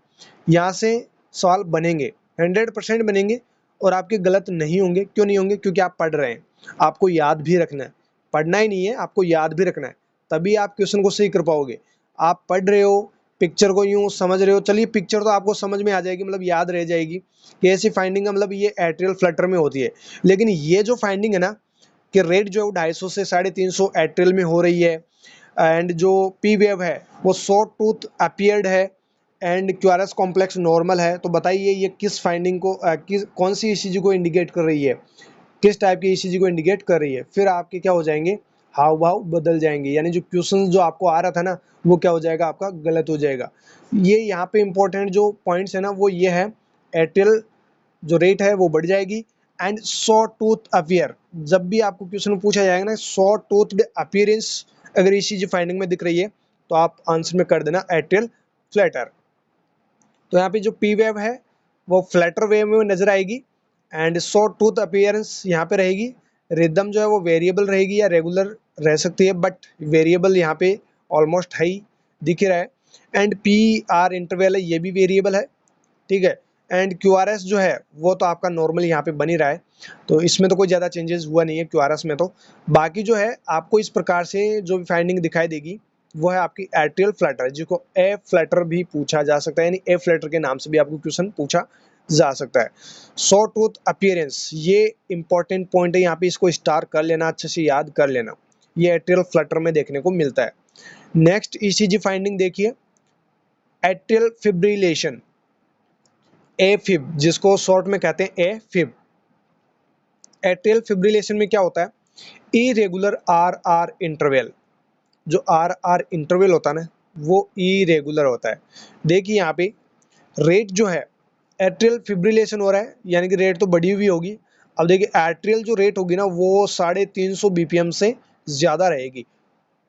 यहाँ से सवाल बनेंगे, 100% बनेंगे, और आपके गलत नहीं होंगे। क्यों नहीं होंगे, क्योंकि आप पढ़ रहे हैं, आपको याद भी रखना है, पढ़ना ही नहीं है आपको याद भी रखना है, तभी आप क्वेश्चन को सही कर पाओगे। आप पढ़ रहे हो, पिक्चर को यूँ समझ रहे हो, चलिए पिक्चर तो आपको समझ में आ जाएगी, मतलब याद रह जाएगी कि ऐसी फाइंडिंग मतलब ये एट्रियल फ्लटर में होती है। लेकिन ये जो फाइंडिंग है ना कि रेट जो है 250 से 350 एट्रियल में हो रही है, एंड जो पी वेव है वो शॉर्ट टूथ अपीयर्ड है, एंड क्यूआरएस कॉम्प्लेक्स नॉर्मल है, तो बताइए ये किस फाइंडिंग को कौन सी ईसीजी को इंडिकेट कर रही है, किस टाइप की ईसीजी को इंडिकेट कर रही है। फिर आपके क्या हो जाएंगे, हाव भाव बदल जाएंगे, यानी जो क्वेश्चन जो आपको आ रहा था ना वो क्या हो जाएगा, आपका गलत हो जाएगा। ये यहाँ पे इंपॉर्टेंट जो पॉइंट्स है ना वो ये है, एयरटेल जो रेट है वो बढ़ जाएगी, एंड शॉर्ट टूथ अपीयर, जब भी आपको क्वेश्चन पूछा जाएगा ना शॉर्ट टूथ अपीयरेंस अगर ईसीजी फाइंडिंग में दिख रही है तो आप आंसर में कर देना एयरटेल फ्लैटर। तो यहाँ पे जो पी वेव है वो फ्लैटर वेव में नजर आएगी एंड सॉ टूथ अपीयरेंस यहाँ पे रहेगी। रिदम जो है वो वेरिएबल रहेगी या रेगुलर रह सकती है, बट वेरिएबल यहाँ पे ऑलमोस्ट हाई दिख रहा है। एंड पी आर इंटरवल है, ये भी वेरिएबल है, ठीक है। एंड क्यू आर एस जो है वो तो आपका नॉर्मल यहाँ पे बन ही रहा है, तो इसमें तो कोई ज़्यादा चेंजेस हुआ नहीं है क्यू आर एस में। तो बाकी जो है आपको इस प्रकार से जो भी फाइंडिंग दिखाई देगी वो है आपकी एट्रियल फ्लैटर, जिसको ए फ्लैटर भी पूछा जा सकता है, यानी ए फ्लैटर के नाम से भी आपको क्वेश्चन पूछा जा सकता है। सॉ टूथ अपीयरेंस, ये इंपॉर्टेंट पॉइंट है, यहाँ पे इसको स्टार कर लेना, अच्छे से याद कर लेना, ये एट्रियल फ्लैटर में देखने को मिलता है। नेक्स्ट ईसीजी फाइंडिंग देखिए, एट्रियल फिब्रिलेशन, ए फिब, जिसको शॉर्ट में कहते हैं ए फिब। एट्रियल फिब्रिलेशन में क्या होता है, इरेगुलर आर आर इंटरवल, जो आर आर इंटरवल होता है ना वो इरेगुलर होता है। देखिए यहाँ पे रेट जो है, एट्रियल फिब्रिलेशन हो रहा है यानी कि रेट तो बढ़ी हुई होगी। अब देखिए एट्रियल जो रेट होगी ना वो 350 बीपीएम से ज़्यादा रहेगी।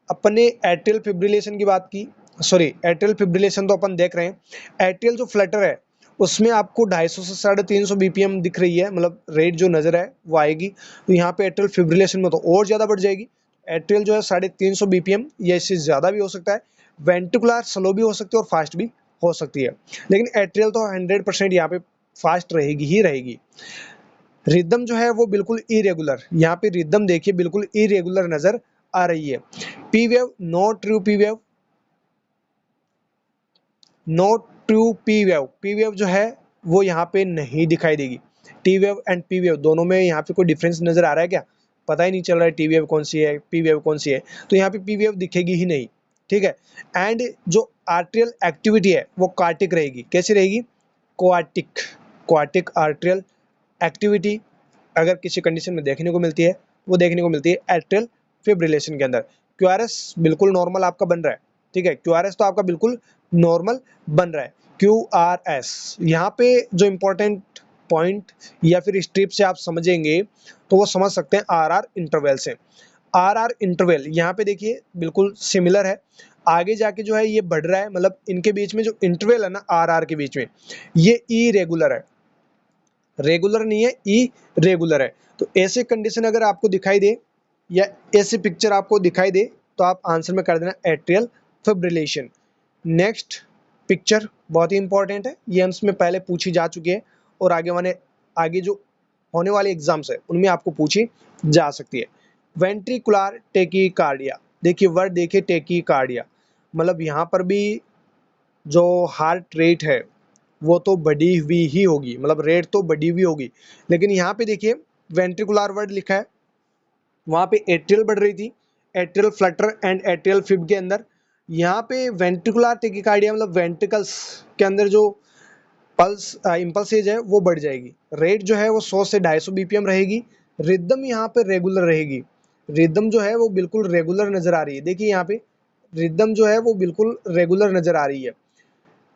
अपने एट्रियल फिब्रिलेशन की बात की, सॉरी एट्रियल फिब्रिलेशन तो अपन देख रहे हैं। एट्रियल जो फ्लटर है उसमें आपको 250 से 350 बीपीएम दिख रही है, मतलब रेट जो नज़र है वो आएगी। तो यहाँ पे एट्रियल फिब्रिलेशन में तो और ज़्यादा बढ़ जाएगी। एट्रियल जो है 350 बीपीएम या इससे ज़्यादा भी हो सकता है। वेंट्रिकुलर स्लो भी हो सकती है और फास्ट भी हो सकती है, लेकिन एट्रियल तो 100% यहाँ पे फास्ट रहेगी ही रहेगी। रिदम जो है वो बिल्कुल इरेगुलर, यहाँ पे रिदम देखिए बिल्कुल इरेगुलर नजर आ रही है। P wave, no true P wave, no true P wave, P wave जो है वो यहाँ पे नहीं दिखाई देगी। T wave and P wave दोनों में यहाँ पे कोई डिफरेंस नजर आ रहा है क्या? पता ही नहीं चल रहा है टी वेव कौन सी है, पी वेव कौन सी है, तो यहाँ पे पी वेव दिखेगी ही नहीं, ठीक है। एंड जो आर्ट्रियल एक्टिविटी है वो कार्टिक रहेगी, कैसी रहेगी? क्वाटिक, क्वाटिक आर्ट्रियल एक्टिविटी अगर किसी कंडीशन में देखने को मिलती है वो देखने को मिलती है एट्रियल फिब्रिलेशन के अंदर। क्यूआरएस बिल्कुल नॉर्मल आपका बन रहा है, ठीक है, क्यूआरएस तो आपका बिल्कुल नॉर्मल बन रहा है। क्यूआरएस यहाँ पे जो इंपॉर्टेंट पॉइंट या फिर स्ट्रिप से आप समझेंगे तो वो समझ सकते हैं आरआर इंटरवल से। आरआर इंटरवल यहाँ पे देखिए बिल्कुल सिमिलर है, आगे जाके जो है ये बढ़ रहा है, मतलब इनके बीच में जो इंटरवल है ना आरआर के बीच में, ये इरेगुलर है, रेगुलर नहीं है, इरेगुलर है। तो ऐसे कंडीशन अगर आपको दिखाई दे या ऐसे पिक्चर आपको दिखाई दे तो आप आंसर में कर देना एट्रियल फिब्रिलेशन। नेक्स्ट पिक्चर बहुत ही इंपॉर्टेंट है, ये हमसे में पहले पूछी जा चुकी है और आगे जो होने वाले एग्जाम्स है उनमें आपको पूछी जा सकती है। वेंट्रिकुलर टेकीकार्डिया, देखिए वर्ड देखिए टेकीकार्डिया, मतलब यहाँ पर भी जो हार्ट रेट है वो तो बढ़ी हुई ही होगी, मतलब रेट तो बढ़ी हुई होगी, लेकिन यहाँ पे देखिए वेंट्रिकुलर वर्ड लिखा है, वहाँ पे एट्रियल बढ़ रही थी, atrial Flutter and atrial fib के अंदर। यहाँ पे वेंट्रिकुलर टेकिकार्डिया मतलब वेंट्रिकल्स के अंदर जो पल्स इम्पल्सेज है वो बढ़ जाएगी। रेट जो है वो 100 से 250 बीपीएम रहेगी। रिदम यहाँ पे रेगुलर रहेगी, रिदम जो है वो बिल्कुल रेगुलर नजर आ रही है, देखिए यहाँ पे रिदम जो है वो बिल्कुल रेगुलर नजर आ रही है।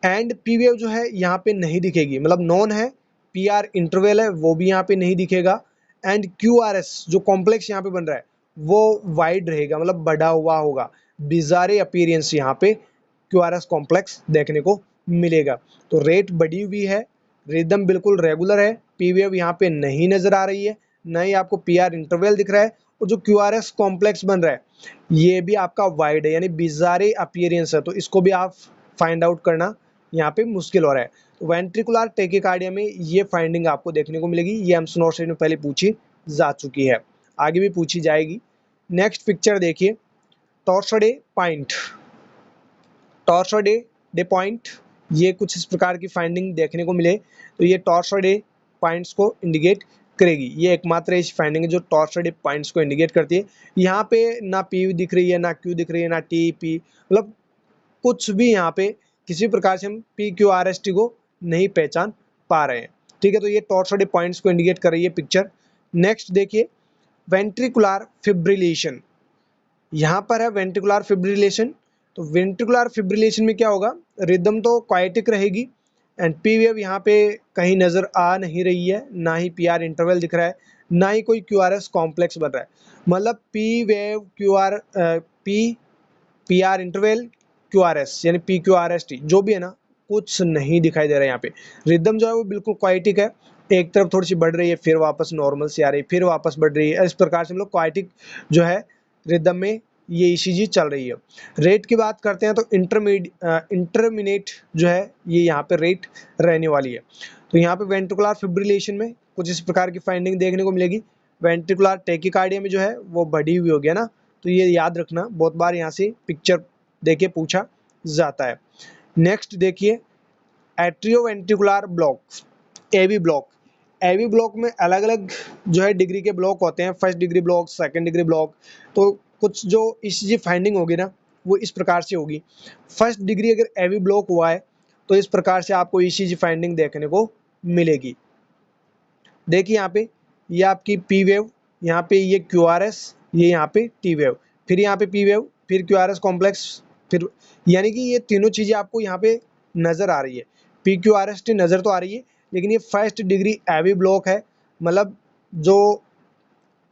एंड पी वेव जो है यहाँ पे नहीं दिखेगी, मतलब नॉन है। पी आर इंटरवल है वो भी यहाँ पे नहीं दिखेगा। एंड क्यू आर एस जो कॉम्प्लेक्स यहाँ पे बन रहा है वो वाइड रहेगा, मतलब बढ़ा हुआ होगा। बिजारे अपीयरेंस यहाँ पे क्यू आर एस कॉम्प्लेक्स देखने को मिलेगा। तो रेट बढ़ी हुई है, रिदम बिल्कुल रेगुलर है, पी वेव यहाँ पे नहीं नजर आ रही है, न ही आपको पी आर इंटरवल दिख रहा है, और जो क्यू आर एस कॉम्प्लेक्स बन रहा है ये भी आपका वाइड है, यानी बिजारे अपीयरेंस है। तो इसको भी आप फाइंड आउट करना यहाँ पे मुश्किल हो रहा है। तो वेंट्रिकुलर टेकिकार्डिया में ये फाइंडिंग आपको देखने को मिलेगी, ये एमसी नोट में पहले पूछी जा चुकी है, आगे भी पूछी जाएगी। नेक्स्ट पिक्चर देखिए, टॉर्सोडे पॉइंट, टॉर्सोडे डे पॉइंट, ये कुछ इस प्रकार की फाइंडिंग देखने को मिले तो ये टॉर्सोडे पॉइंट्स को इंडिकेट करेगी। ये एकमात्र ऐसी फाइंडिंग है जो टॉर्सोडे पॉइंट्स को इंडिकेट करती है। यहाँ पे ना पी दिख रही है, ना क्यू दिख रही है, ना टी पी, मतलब कुछ भी यहाँ पे किसी प्रकार से हम P Q R S T को नहीं पहचान पा रहे हैं, ठीक है। तो ये टॉर्सोडे पॉइंट्स को इंडिकेट कर रही है पिक्चर। नेक्स्ट देखिए वेंट्रिकुलर फिब्रिलेशन, यहाँ पर है वेंट्रिकुलर फिब्रिलेशन। तो वेंट्रिकुलर फिब्रिलेशन में क्या होगा, रिदम तो क्वाइटिक रहेगी एंड पी वेव यहाँ पे कहीं नजर आ नहीं रही है, ना ही पी आर इंटरवल दिख रहा है, ना ही कोई क्यू आर एस कॉम्प्लेक्स बन रहा है। मतलब P wave Q R P R interval QRS यानी PQRST जो भी है ना, कुछ नहीं दिखाई दे रहा है यहाँ पे। रिदम जो है वो बिल्कुल क्वाइटिक है, एक तरफ थोड़ी सी बढ़ रही है, फिर वापस नॉर्मल से आ रही है, फिर वापस बढ़ रही है। इस प्रकार से हम लोग क्वाइटिक जो है रिदम में ये ईसीजी चल रही है। रेट की बात करते हैं तो इंटरमिनेट जो है ये यहाँ पे रेट रहने वाली है। तो यहाँ पे वेंट्रिकुलर फिब्रिलेशन में कुछ इस प्रकार की फाइंडिंग देखने को मिलेगी। वेंट्रिकुलर टैकिकार्डिया में जो है वो बढ़ी हुई होगी ना, तो ये याद रखना, बहुत बार यहाँ से पिक्चर देके पूछा जाता है। नेक्स्ट देखिए atrioventricular block, AV block. AV block में अलग अलग जो है डिग्री के ब्लॉक होते हैं, first degree block, second degree block. तो कुछ जो ईसीजी फाइंडिंग होगी ना वो इस प्रकार से होगी। फर्स्ट डिग्री अगर एवी ब्लॉक हुआ है तो इस प्रकार से आपको ईसीजी फाइंडिंग देखने को मिलेगी। देखिए यहाँ पे ये आपकी पी वेव, यहाँ पे ये QRS, ये यहाँ पे टी वेव, फिर यहाँ पे पी वेव, फिर QRS कॉम्प्लेक्स, फिर यानी कि ये तीनों चीजें आपको यहाँ पे नजर आ रही है। PQRST नजर तो आ रही है, लेकिन ये फर्स्ट डिग्री एवी ब्लॉक है, मतलब जो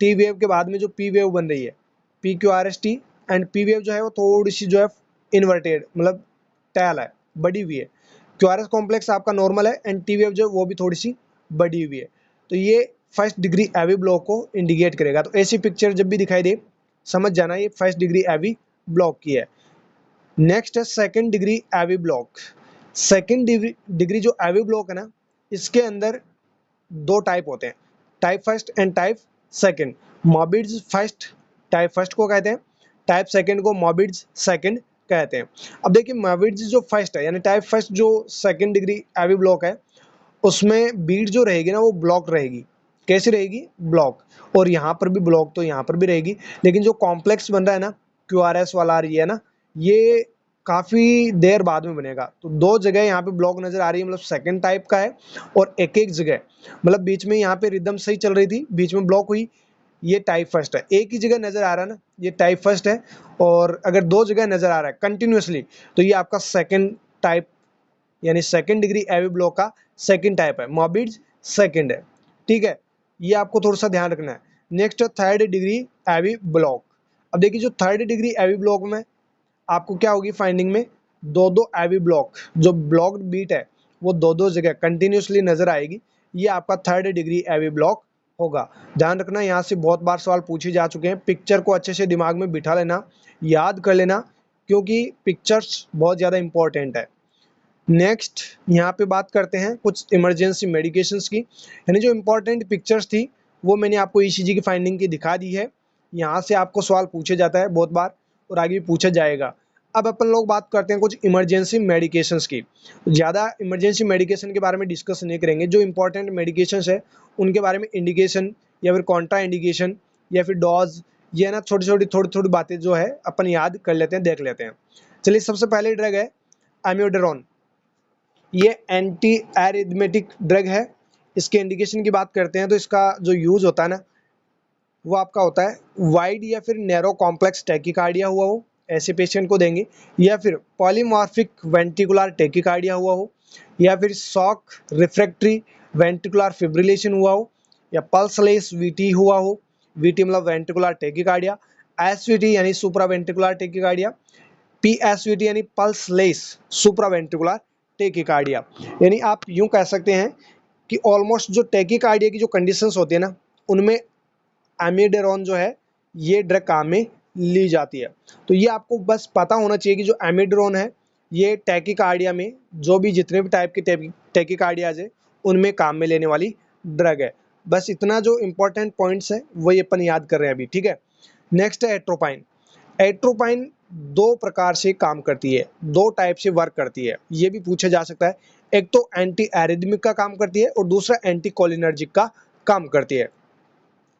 टी वेव के बाद में जो पी वेव बन रही है, PQRST एंड पी वेव जो है वो थोड़ी सी जो है इन्वर्टेड, मतलब टैल है, बड़ी हुई है। QRS कॉम्प्लेक्स आपका नॉर्मल है एंड टी वेव जो है वो भी थोड़ी सी बड़ी हुई है। तो ये फर्स्ट डिग्री एवी ब्लॉक को इंडिकेट करेगा। तो ऐसी पिक्चर जब भी दिखाई दे समझ जाना ये फर्स्ट डिग्री एवी ब्लॉक की है। नेक्स्ट है second degree AV block. Second degree जो एवी ब्लॉक है ना, इसके अंदर दो टाइप होते हैं, type first and type second. Morbids first, type first को कहते हैं, टाइप सेकंड को मॉर्बिड्स सेकंड कहते हैं। अब देखिए मॉर्बिड्स जो फर्स्ट है यानी टाइप फर्स्ट जो सेकंड डिग्री एवी ब्लॉक है, उसमें बीट जो रहेगी ना वो ब्लॉक रहेगी। कैसी रहेगी? ब्लॉक। और यहाँ पर भी ब्लॉक तो यहाँ पर भी रहेगी, लेकिन जो कॉम्प्लेक्स बन रहा है ना QRS वाला आ रही है ना, ये काफी देर बाद में बनेगा। तो दो जगह यहाँ पे ब्लॉक नजर आ रही है, मतलब सेकंड टाइप का है, और एक एक जगह मतलब बीच में यहाँ पे रिदम सही चल रही थी, बीच में ब्लॉक हुई, ये टाइप फर्स्ट है। एक ही जगह नजर आ रहा है ना, ये टाइप फर्स्ट है। और अगर दो जगह नजर आ रहा है कंटिन्यूसली तो ये आपका सेकंड टाइप यानी सेकंड डिग्री एवी ब्लॉक का सेकंड टाइप है, मॉर्बिड्स सेकंड है। ठीक है, ये आपको थोड़ा सा ध्यान रखना है। नेक्स्ट है थर्ड डिग्री एवी ब्लॉक। अब देखिए जो थर्ड डिग्री एवी ब्लॉक में आपको क्या होगी फाइंडिंग में, दो दो एवी ब्लॉक, जो ब्लॉक्ड बीट है वो दो दो जगह कंटिन्यूसली नजर आएगी, ये आपका थर्ड डिग्री एवी ब्लॉक होगा। ध्यान रखना, यहाँ से बहुत बार सवाल पूछे जा चुके हैं, पिक्चर को अच्छे से दिमाग में बिठा लेना, याद कर लेना, क्योंकि पिक्चर्स बहुत ज़्यादा इंपॉर्टेंट है। नेक्स्ट यहाँ पे बात करते हैं कुछ इमरजेंसी मेडिकेशंस की, यानी जो इम्पोर्टेंट पिक्चर्स थी वो मैंने आपको ईसीजी की फाइंडिंग की दिखा दी है। यहाँ से आपको सवाल पूछे जाता है बहुत बार और आगे भी पूछा जाएगा। अब अपन लोग बात करते हैं कुछ इमरजेंसी मेडिकेशंस की। ज़्यादा इमरजेंसी मेडिकेशन के बारे में डिस्कस नहीं करेंगे, जो इंपॉर्टेंट मेडिकेशंस है उनके बारे में इंडिकेशन या फिर कॉन्ट्रा इंडिकेशन या फिर डॉज, ये ना छोटी छोटी थोड़ी थोड़ी बातें जो है अपन याद कर लेते हैं, देख लेते हैं। चलिए सबसे पहले ड्रग है एम्योडेरोन, ये एंटी एरिथमेटिक ड्रग है। इसके इंडिकेशन की बात करते हैं तो इसका जो यूज होता है ना वो आपका होता है वाइड या फिर नैरो कॉम्प्लेक्स टैकिकार्डिया हुआ हो, ऐसे पेशेंट को देंगे, या फिर पॉलीमॉर्फिक वेंट्रिकुलर टैकिकार्डिया हुआ हो, या फिर शॉक रिफ्रैक्टरी वेंट्रिकुलर फिब्रिलेशन हुआ हो, या पल्सलेस वीटी हुआ हो, वीटी मतलब वेंट्रिकुलर टैकिकार्डिया, एसवीटी यानी सुप्रा वेंट्रिकुलर टैकिकार्डिया, PSVT यानी पल्सलेस सुप्रावेंट्रिकुलर टेकिकार्डिया। यानी आप यूं कह सकते हैं कि ऑलमोस्ट जो टेकिकार्डिया की जो कंडीशंस होती है ना उनमें एमिडेरोन जो है ये ड्रग काम में ली जाती है। तो ये आपको बस पता होना चाहिए कि जो एमिडेरोन है ये टैकिकार्डिया में जो भी जितने भी टाइप के टैकिकार्डियाज है उनमें काम में लेने वाली ड्रग है। बस इतना जो इंपॉर्टेंट पॉइंट्स है वही अपन याद कर रहे हैं अभी। ठीक है, नेक्स्ट है एट्रोपाइन। एट्रोपाइन दो प्रकार से काम करती है, दो टाइप से वर्क करती है, ये भी पूछा जा सकता है। एक तो एंटी एरिथमिक का काम करती है और दूसरा एंटी कोलिनर्जिक का काम करती है।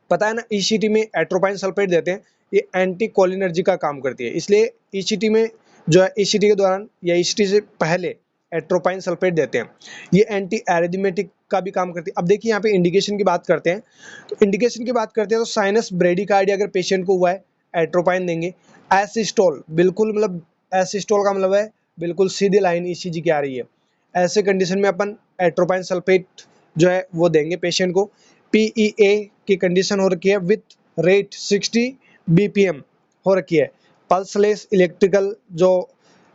पता है ना, ईसीटी में एट्रोपाइन सल्फेट देते हैं, ये एंटी कोलिनर्जिक का काम करती है, इसलिए ईसीटी में जो है ईसीटी के दौरान या ईसीटी से पहले एट्रोपाइन सल्फेट देते हैं। ये एंटी एरिथमेटिक का भी काम करती है। अब देखिए यहाँ पे इंडिकेशन की बात करते हैं, तो इंडिकेशन की बात करते हैं तो साइनस ब्रेडिकार्डिया अगर पेशेंट को हुआ है एट्रोपाइन देंगे। एसिस्टोल, बिल्कुल मतलब एसिस्टोल का मतलब है बिल्कुल सीधी लाइन ईसीजी की आ रही है, ऐसे कंडीशन में अपन एट्रोपाइन सल्फेट जो है वो देंगे पेशेंट को। PEA की कंडीशन हो रखी है विथ रेट 60 BPM हो रखी है। पल्सलेस इलेक्ट्रिकल जो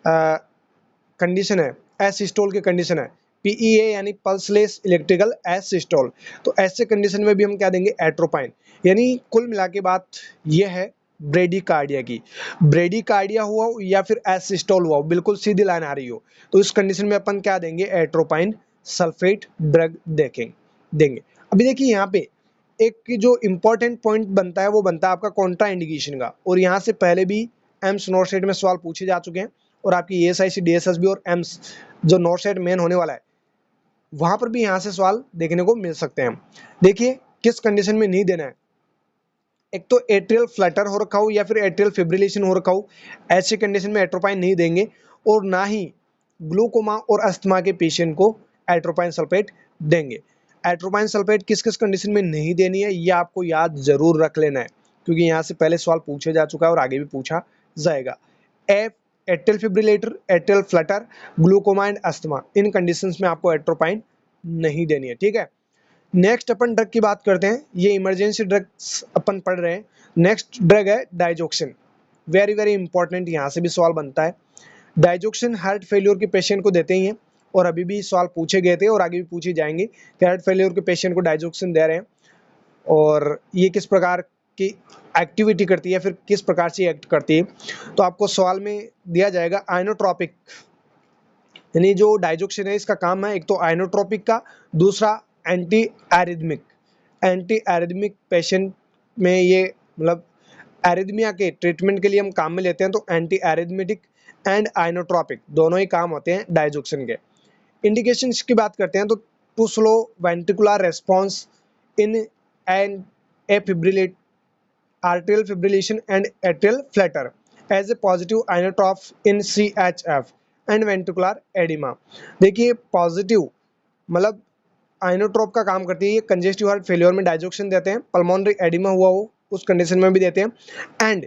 कंडीशन है, एस सिस्टोल की कंडीशन है, पीईए यानी पल्सलेस इलेक्ट्रिकल एस सिस्टोल। तो ऐसे कंडीशन में भी हम क्या देंगे, एट्रोपाइन। यानी कुल मिला के बात यह है ब्रेडिकार्डिया की, ब्रेडिकार्डिया हुआ या फिर एस सिस्टोल हुआ, बिल्कुल सीधी लाइन आ रही हो, तो इस कंडीशन में अपन क्या देंगे, एट्रोपाइन सल्फेट ड्रग देंगे। अभी देखिए यहाँ पे एक जो इंपॉर्टेंट पॉइंट बनता है वो बनता है आपका कॉन्ट्रा इंडिकेशन का, और यहाँ से पहले भी एम्स नॉर्थ साइड में सवाल पूछे जा चुके हैं, और आपकी एएसआईसी डीएसएसबी और एम्स जो नॉर्थ साइड मेन होने वाला है वहां पर भी यहाँ से सवाल देखने को मिल सकते हैं। देखिए किस कंडीशन में नहीं देना है, एक तो एट्रियल फ्लटर हो रखा हो या फिर एट्रियल फिब्रिलेशन हो रखा हो, ऐसी कंडीशन में एट्रोपाइन नहीं देंगे, और ना ही ग्लूकोमा और अस्थमा के पेशेंट को एट्रोपाइन सल्फेट देंगे। एट्रोपाइन सल्फेट किस किस कंडीशन में नहीं देनी है ये आपको याद जरूर रख लेना है, क्योंकि यहाँ से पहले सवाल पूछा जा चुका है और आगे भी पूछा जाएगा। Atrial fibrillator, atrial flutter, glaucoma and asthma, इन कंडीशंस में आपको एट्रोपाइन नहीं देनी है, ठीक है। नेक्स्ट अपन ड्रग की बात करते हैं, ये इमरजेंसी ड्रग्स अपन पढ़ रहे हैं। नेक्स्ट ड्रग है डाइजोक्सिन, वेरी वेरी इंपॉर्टेंट, यहाँ से भी सवाल बनता है। डाइजोक्सिन हार्ट फेल्योर के पेशेंट को देते ही हैं, और अभी भी सवाल पूछे गए थे और आगे भी पूछे जाएंगे कि हार्ट फेल्योर के पेशेंट को डाइजोक्सिन दे रहे हैं, और ये किस प्रकार की एक्टिविटी करती है, फिर किस प्रकार से एक्ट करती है। तो आपको सवाल में दिया जाएगा आइनोट्रोपिक, यानी जो डाइजोक्सिन है इसका काम है एक तो आइनोट्रोपिक का, दूसरा anti arrhythmic. Anti arrhythmic patient में ये मतलब एरिथमिया के ट्रीटमेंट के लिए हम काम में लेते हैं, तो एंटी एरिथमेटिक एंड आइनोट्रोपिक दोनों ही काम होते हैं डाइजोक्सिन के। इंडिकेशंस की बात करते हैं तो too slow ventricular response in and a fibrillate arterial fibrillation and atrial flutter as a positive inotrope in CHF and ventricular edema। देखिए पॉजिटिव मतलब आइनोट्रोप का काम करती है, ये कंजेस्टिव हार्ट फेलियर में डाइजोक्सिन देते हैं, पल्मोनरी एडिमा हुआ हो उस कंडीशन में भी देते हैं, and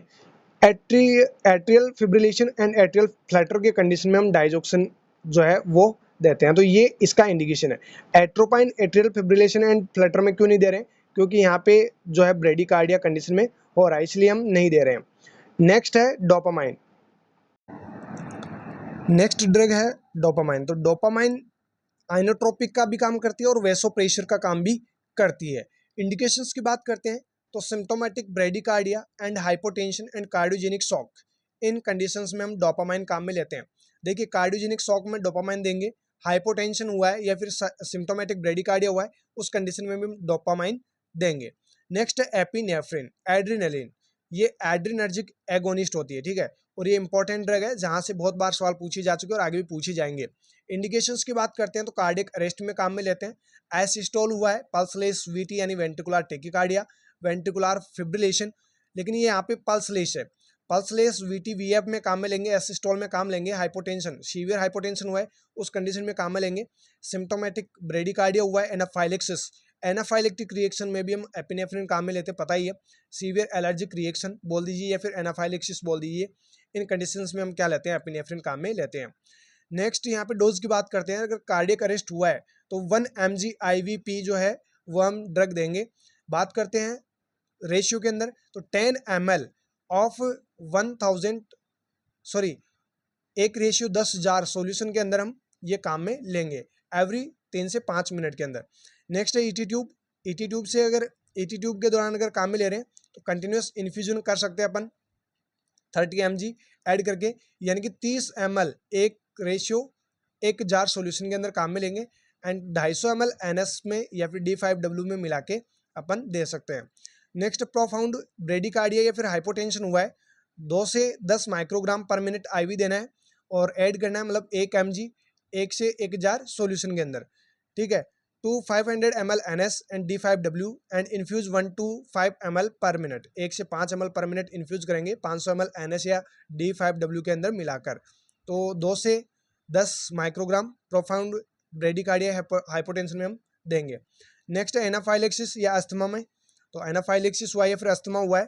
atrial fibrillation and atrial Flutter के कंडीशन में हम डाइजोक्सिन जो है वो देते हैं। तो ये इसका इंडिकेशन है। Atropine atrial fibrillation and Flutter में क्यों नहीं दे रहे हैं, क्योंकि यहाँ पे जो है ब्रेडिकार्डिया कंडीशन में हो रहा है, इसलिए हम नहीं दे रहे हैं। नेक्स्ट है डोपामाइन, नेक्स्ट ड्रग है डोपामाइन। तो डोपामाइन आइनोट्रोपिक का भी काम करती है और वेसोप्रेशर का काम भी करती है। इंडिकेशंस की बात करते हैं तो symptomatic bradycardia and hypotension and cardiogenic shock, in conditions में हम डोपामाइन काम में लेते हैं। देखिए कार्डियोजेनिक शॉक में डोपामाइन देंगे, हाइपोटेंशन हुआ है या फिर सिम्टोमेटिक ब्रेडिकार्डिया हुआ है उस कंडीशन में भी हम डोपामाइन देंगे। नेक्स्ट है एपिनेफ्रिन, एड्रिनलिन, ये एड्रिनर्जिक एगोनिस्ट होती है, ठीक है, और ये इंपॉर्टेंट ड्रग है जहां से बहुत बार सवाल पूछे जा चुके हैं और आगे भी पूछे जाएंगे। इंडिकेशंस की बात करते हैं तो कार्डियक अरेस्ट में काम में लेते हैं। एसिस्टोल हुआ है, पल्सलेस वीटी यानी वेंट्रिकुलर टेकिकार्डिया, वेंट्रिकुलर फिब्रिलेशन, लेकिन ये यहाँ पे पल्सलेस है, पल्सलेस वीटी वीएफ में काम में लेंगे, एसिस्टोल में काम लेंगे। हाइपोटेंशन, सीवियर हाइपोटेंशन हुआ है उस कंडीशन में काम में लेंगे। सिम्टोमेटिक ब्रेडिकार्डिया हुआ है, एनाफाइलेक्सिस, एनाफाइलेक्टिक रिएक्शन में भी हम एपिनेफ्रिन काम में लेते हैं, पता ही है। सीवियर एलर्जिक रिएक्शन बोल दीजिए या फिर एनाफाइलेक्सिस बोल दीजिए, इन कंडीशंस में हम क्या लेते हैं, एपिनेफ्रिन काम में लेते हैं। नेक्स्ट यहाँ पे डोज की बात करते हैं, अगर कार्डियक अरेस्ट हुआ है तो 1 mg IVP जो है वो हम ड्रग देंगे। बात करते हैं रेशियो के अंदर तो 10 ml of 1000 sorry 1 ratio 10,000 solution के अंदर हम ये काम में लेंगे एवरी 3 से 5 मिनट के अंदर। नेक्स्ट है ईटी ट्यूब, ईटी ट्यूब से अगर ईटी ट्यूब के दौरान अगर काम में ले रहे हैं तो कंटिन्यूस इन्फ्यूजन कर सकते हैं अपन 30 mg ऐड करके, यानी कि 30 ml एक रेशियो 1,000 सॉल्यूशन के अंदर काम में लेंगे, एंड 250 ml NS में या फिर D5W में मिला के अपन दे सकते हैं। नेक्स्ट प्रोफाउंड ब्रेडिकार्डिया या फिर हाइपोटेंशन हुआ है, 2 से 10 माइक्रोग्राम पर मिनट IV देना है और ऐड करना है, मतलब 1 mg 1 से 1,000 सॉल्यूशन के अंदर, ठीक है, to 500 ml NS and D5W and infuse 1 to 5 ml पर मिनट, 1 से 5 ml पर मिनट इन्फ्यूज करेंगे 500 ml NS या D5W के अंदर मिलाकर। तो 2 से 10 माइक्रोग्राम प्रोफाउंड ब्रेडिकार्डिया हाइपोटेंशन में हम देंगे। नेक्स्ट है एनाफाइलेक्सिस या अस्थमा में, तो एनाफाइलेक्सिस हुआ या फिर अस्थमा हुआ है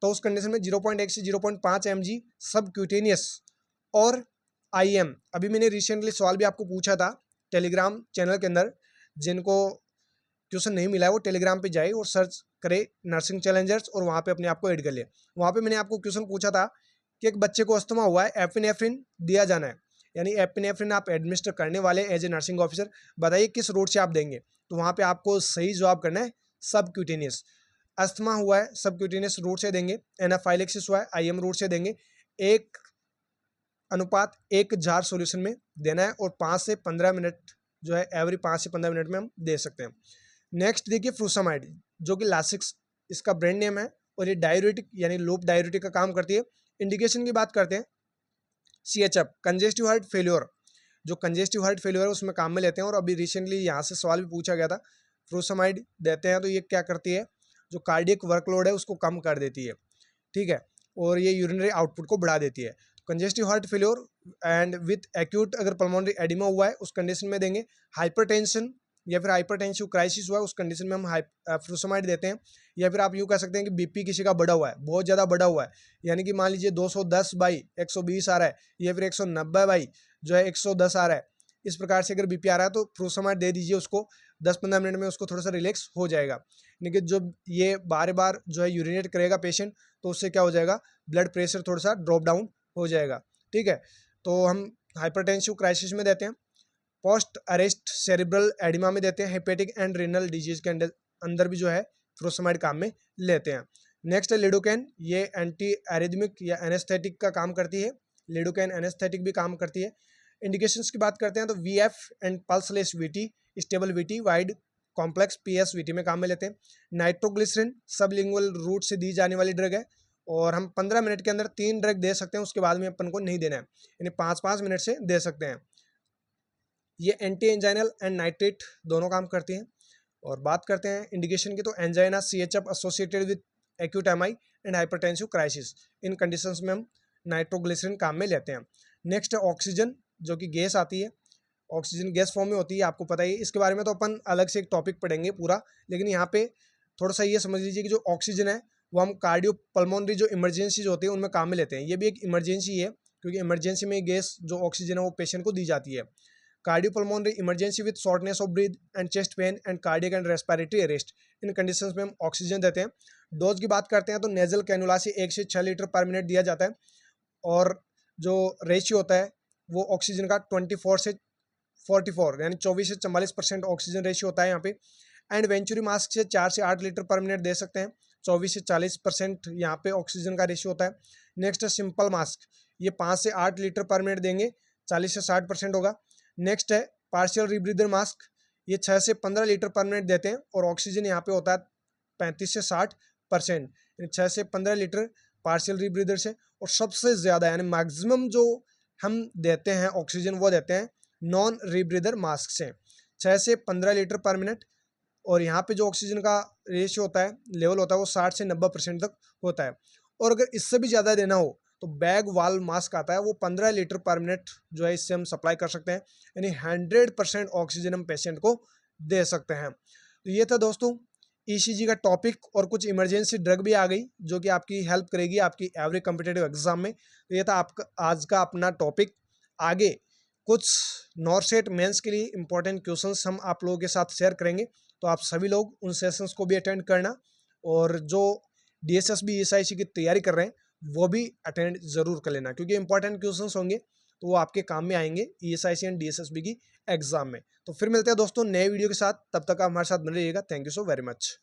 तो उस कंडीशन में 0.1 से 0.5 mg सब क्यूटेनियस और IM। अभी मैंने रिसेंटली सवाल भी आपको पूछा था टेलीग्राम चैनल के अंदर, जिनको क्वेश्चन नहीं मिला है वो टेलीग्राम पे जाए और सर्च करे नर्सिंग चैलेंजर्स और वहाँ पे अपने आप को ऐड कर ले। वहाँ पे मैंने आपको क्वेश्चन पूछा था कि एक बच्चे को अस्थमा हुआ है, एपिनेफ्रिन दिया जाना है, यानी एपिनेफ्रिन आप एडमिनिस्टर करने वाले एज ए नर्सिंग ऑफिसर, बताइए किस रूट से आप देंगे। तो वहाँ पे आपको सही जवाब करना है सबक्यूटेनियस। अस्थमा हुआ है, सबक्यूटेनियस रूट से देंगे। एनाफाइलेक्सिस हुआ है, आईएम रूट से देंगे। 1:1 जार सॉल्यूशन में देना है और 5 से 15 मिनट जो है एवरी 5 से 15 मिनट में हम दे सकते हैं। नेक्स्ट देखिए फ्रूसामाइड, जो कि लासिक्स इसका ब्रांड नेम है और ये डाययूरेटिक यानी लूप डाययूरेटिक का काम करती है। इंडिकेशन की बात करते हैं, CHF कंजेस्टिव हार्ट फेल्योर, जो कंजेस्टिव हार्ट फेल्योर है उसमें काम में लेते हैं। और अभी रिसेंटली यहाँ से सवाल भी पूछा गया था, फ्रूसामाइड देते हैं तो ये क्या करती है, जो कार्डियक वर्कलोड है उसको कम कर देती है, ठीक है, और ये यूरिनरी आउटपुट को बढ़ा देती है। Congestive heart failure and with acute अगर पल्मोनरी एडिमा हुआ है उस कंडीशन में देंगे। हाइपरटेंशन या फिर हाइपरटेंसिव क्राइसिस हुआ है उस कंडीशन में हम फ्रूसामाइड देते हैं। या फिर आप यूँ कह सकते हैं कि बीपी किसी का बढ़ा हुआ है, बहुत ज़्यादा बढ़ा हुआ है, यानी कि मान लीजिए 210/120 आ रहा है या फिर 190 जो है 110 आ रहा है, इस प्रकार से अगर बीपी आ रहा है तो फ्रूसामाइड दे दीजिए उसको, 10-15 मिनट में उसको थोड़ा सा रिलैक्स हो जाएगा। यानी कि जब ये बार बार जो है यूरिनेट करेगा पेशेंट तो उससे क्या हो जाएगा, ब्लड प्रेशर थोड़ा सा ड्रॉप डाउन हो जाएगा, ठीक है। तो हम हाइपरटेंसिव क्राइसिस में देते हैं, पोस्ट अरेस्ट सेरिब्रल एडिमा में देते हैं, हेपेटिक एंड रीनल डिजीज के अंदर भी जो है फ्रूसामाइड काम में लेते हैं। नेक्स्ट है लिडोकैन, ये एंटी एरिथमिक या एनेस्थेटिक का काम करती है, लिडोकैन एनेस्थेटिक भी काम करती है। इंडिकेशंस की बात करते हैं तो VF and pulseless VT, stable VT, wide complex PSVT में काम में लेते हैं। नाइट्रोग्लिसरिन सबलिंगुअल रूट से दी जाने वाली ड्रग है और हम 15 मिनट के अंदर 3 ड्रग दे सकते हैं, उसके बाद में अपन को नहीं देना है, यानी 5-5 मिनट से दे सकते हैं। ये एंटी एंजाइनल एंड नाइट्रेट दोनों काम करती हैं। और बात करते हैं इंडिकेशन की तो angina CHF associated with acute MI and hypertensive crisis, in conditions में हम नाइट्रोग्लिसरिन काम में लेते हैं। नेक्स्ट है ऑक्सीजन, जो कि गैस आती है, ऑक्सीजन गैस फॉर्म में होती है, आपको पता ही है। इसके बारे में तो अपन अलग से एक टॉपिक पढ़ेंगे पूरा, लेकिन यहाँ पे थोड़ा सा ये समझ लीजिए कि जो ऑक्सीजन है वो हम कार्डियो पल्मोनरी जो इमरजेंसीज होती है उनमें काम में लेते हैं। ये भी एक इमरजेंसी है, क्योंकि इमरजेंसी में गैस जो ऑक्सीजन है वो पेशेंट को दी जाती है। Cardiopulmonary emergency with shortness of breath and chest pain and cardiac and respiratory arrest, in conditions में हम ऑक्सीजन देते हैं। डोज की बात करते हैं तो नेजल कैनुला से 1 से 6 लीटर पर मिनट दिया जाता है और जो रेशियो होता है वो ऑक्सीजन का 24 से 44 यानी 24 से 44% ऑक्सीजन रेशियो होता है यहाँ पे। एंड वेंचुरी मास्क से 4 से 8 लीटर पर मिनट दे सकते हैं, 24 से 40% यहाँ पे ऑक्सीजन का रेशियो होता है। नेक्स्ट है सिंपल मास्क, ये 5 से 8 लीटर पर मिनट देंगे, 40 से 60% होगा। नेक्स्ट है पार्शियल रीब्रीदर मास्क, ये 6 से 15 लीटर पर मिनट देते हैं और ऑक्सीजन यहाँ पे होता है 35 से 60%, 6 से 15 लीटर पार्शियल रीब्रीदर से। और सबसे ज़्यादा यानी मैक्सिमम जो हम देते हैं ऑक्सीजन वो देते हैं नॉन रीब्रीदर मास्क से, 6 से 15 लीटर पर मिनट। और यहाँ पे जो ऑक्सीजन का रेशियो होता है, लेवल होता है, वो 60 से 90% तक होता है। और अगर इससे भी ज़्यादा देना हो तो बैग वाल मास्क आता है, वो 15 लीटर पर मिनट जो है इससे हम सप्लाई कर सकते हैं, यानी 100% ऑक्सीजन हम पेशेंट को दे सकते हैं। तो ये था दोस्तों ECG का टॉपिक, और कुछ इमरजेंसी ड्रग भी आ गई जो कि आपकी हेल्प करेगी आपकी एवरी कॉम्पिटिटिव एग्जाम में। तो ये था आपका आज का अपना टॉपिक। आगे कुछ नॉर्सेट मेंस के लिए इंपॉर्टेंट क्वेश्चंस हम आप लोगों के साथ शेयर करेंगे, तो आप सभी लोग उन सेशंस को भी अटेंड करना, और जो DSSB ESIC की तैयारी कर रहे हैं वो भी अटेंड जरूर कर लेना, क्योंकि इंपॉर्टेंट क्वेश्चंस होंगे तो वो आपके काम में आएंगे ESIC एंड DSSB की एग्जाम में। तो फिर मिलते हैं दोस्तों नए वीडियो के साथ, तब तक आप हमारे साथ बने रहिएगा। Thank you so very much.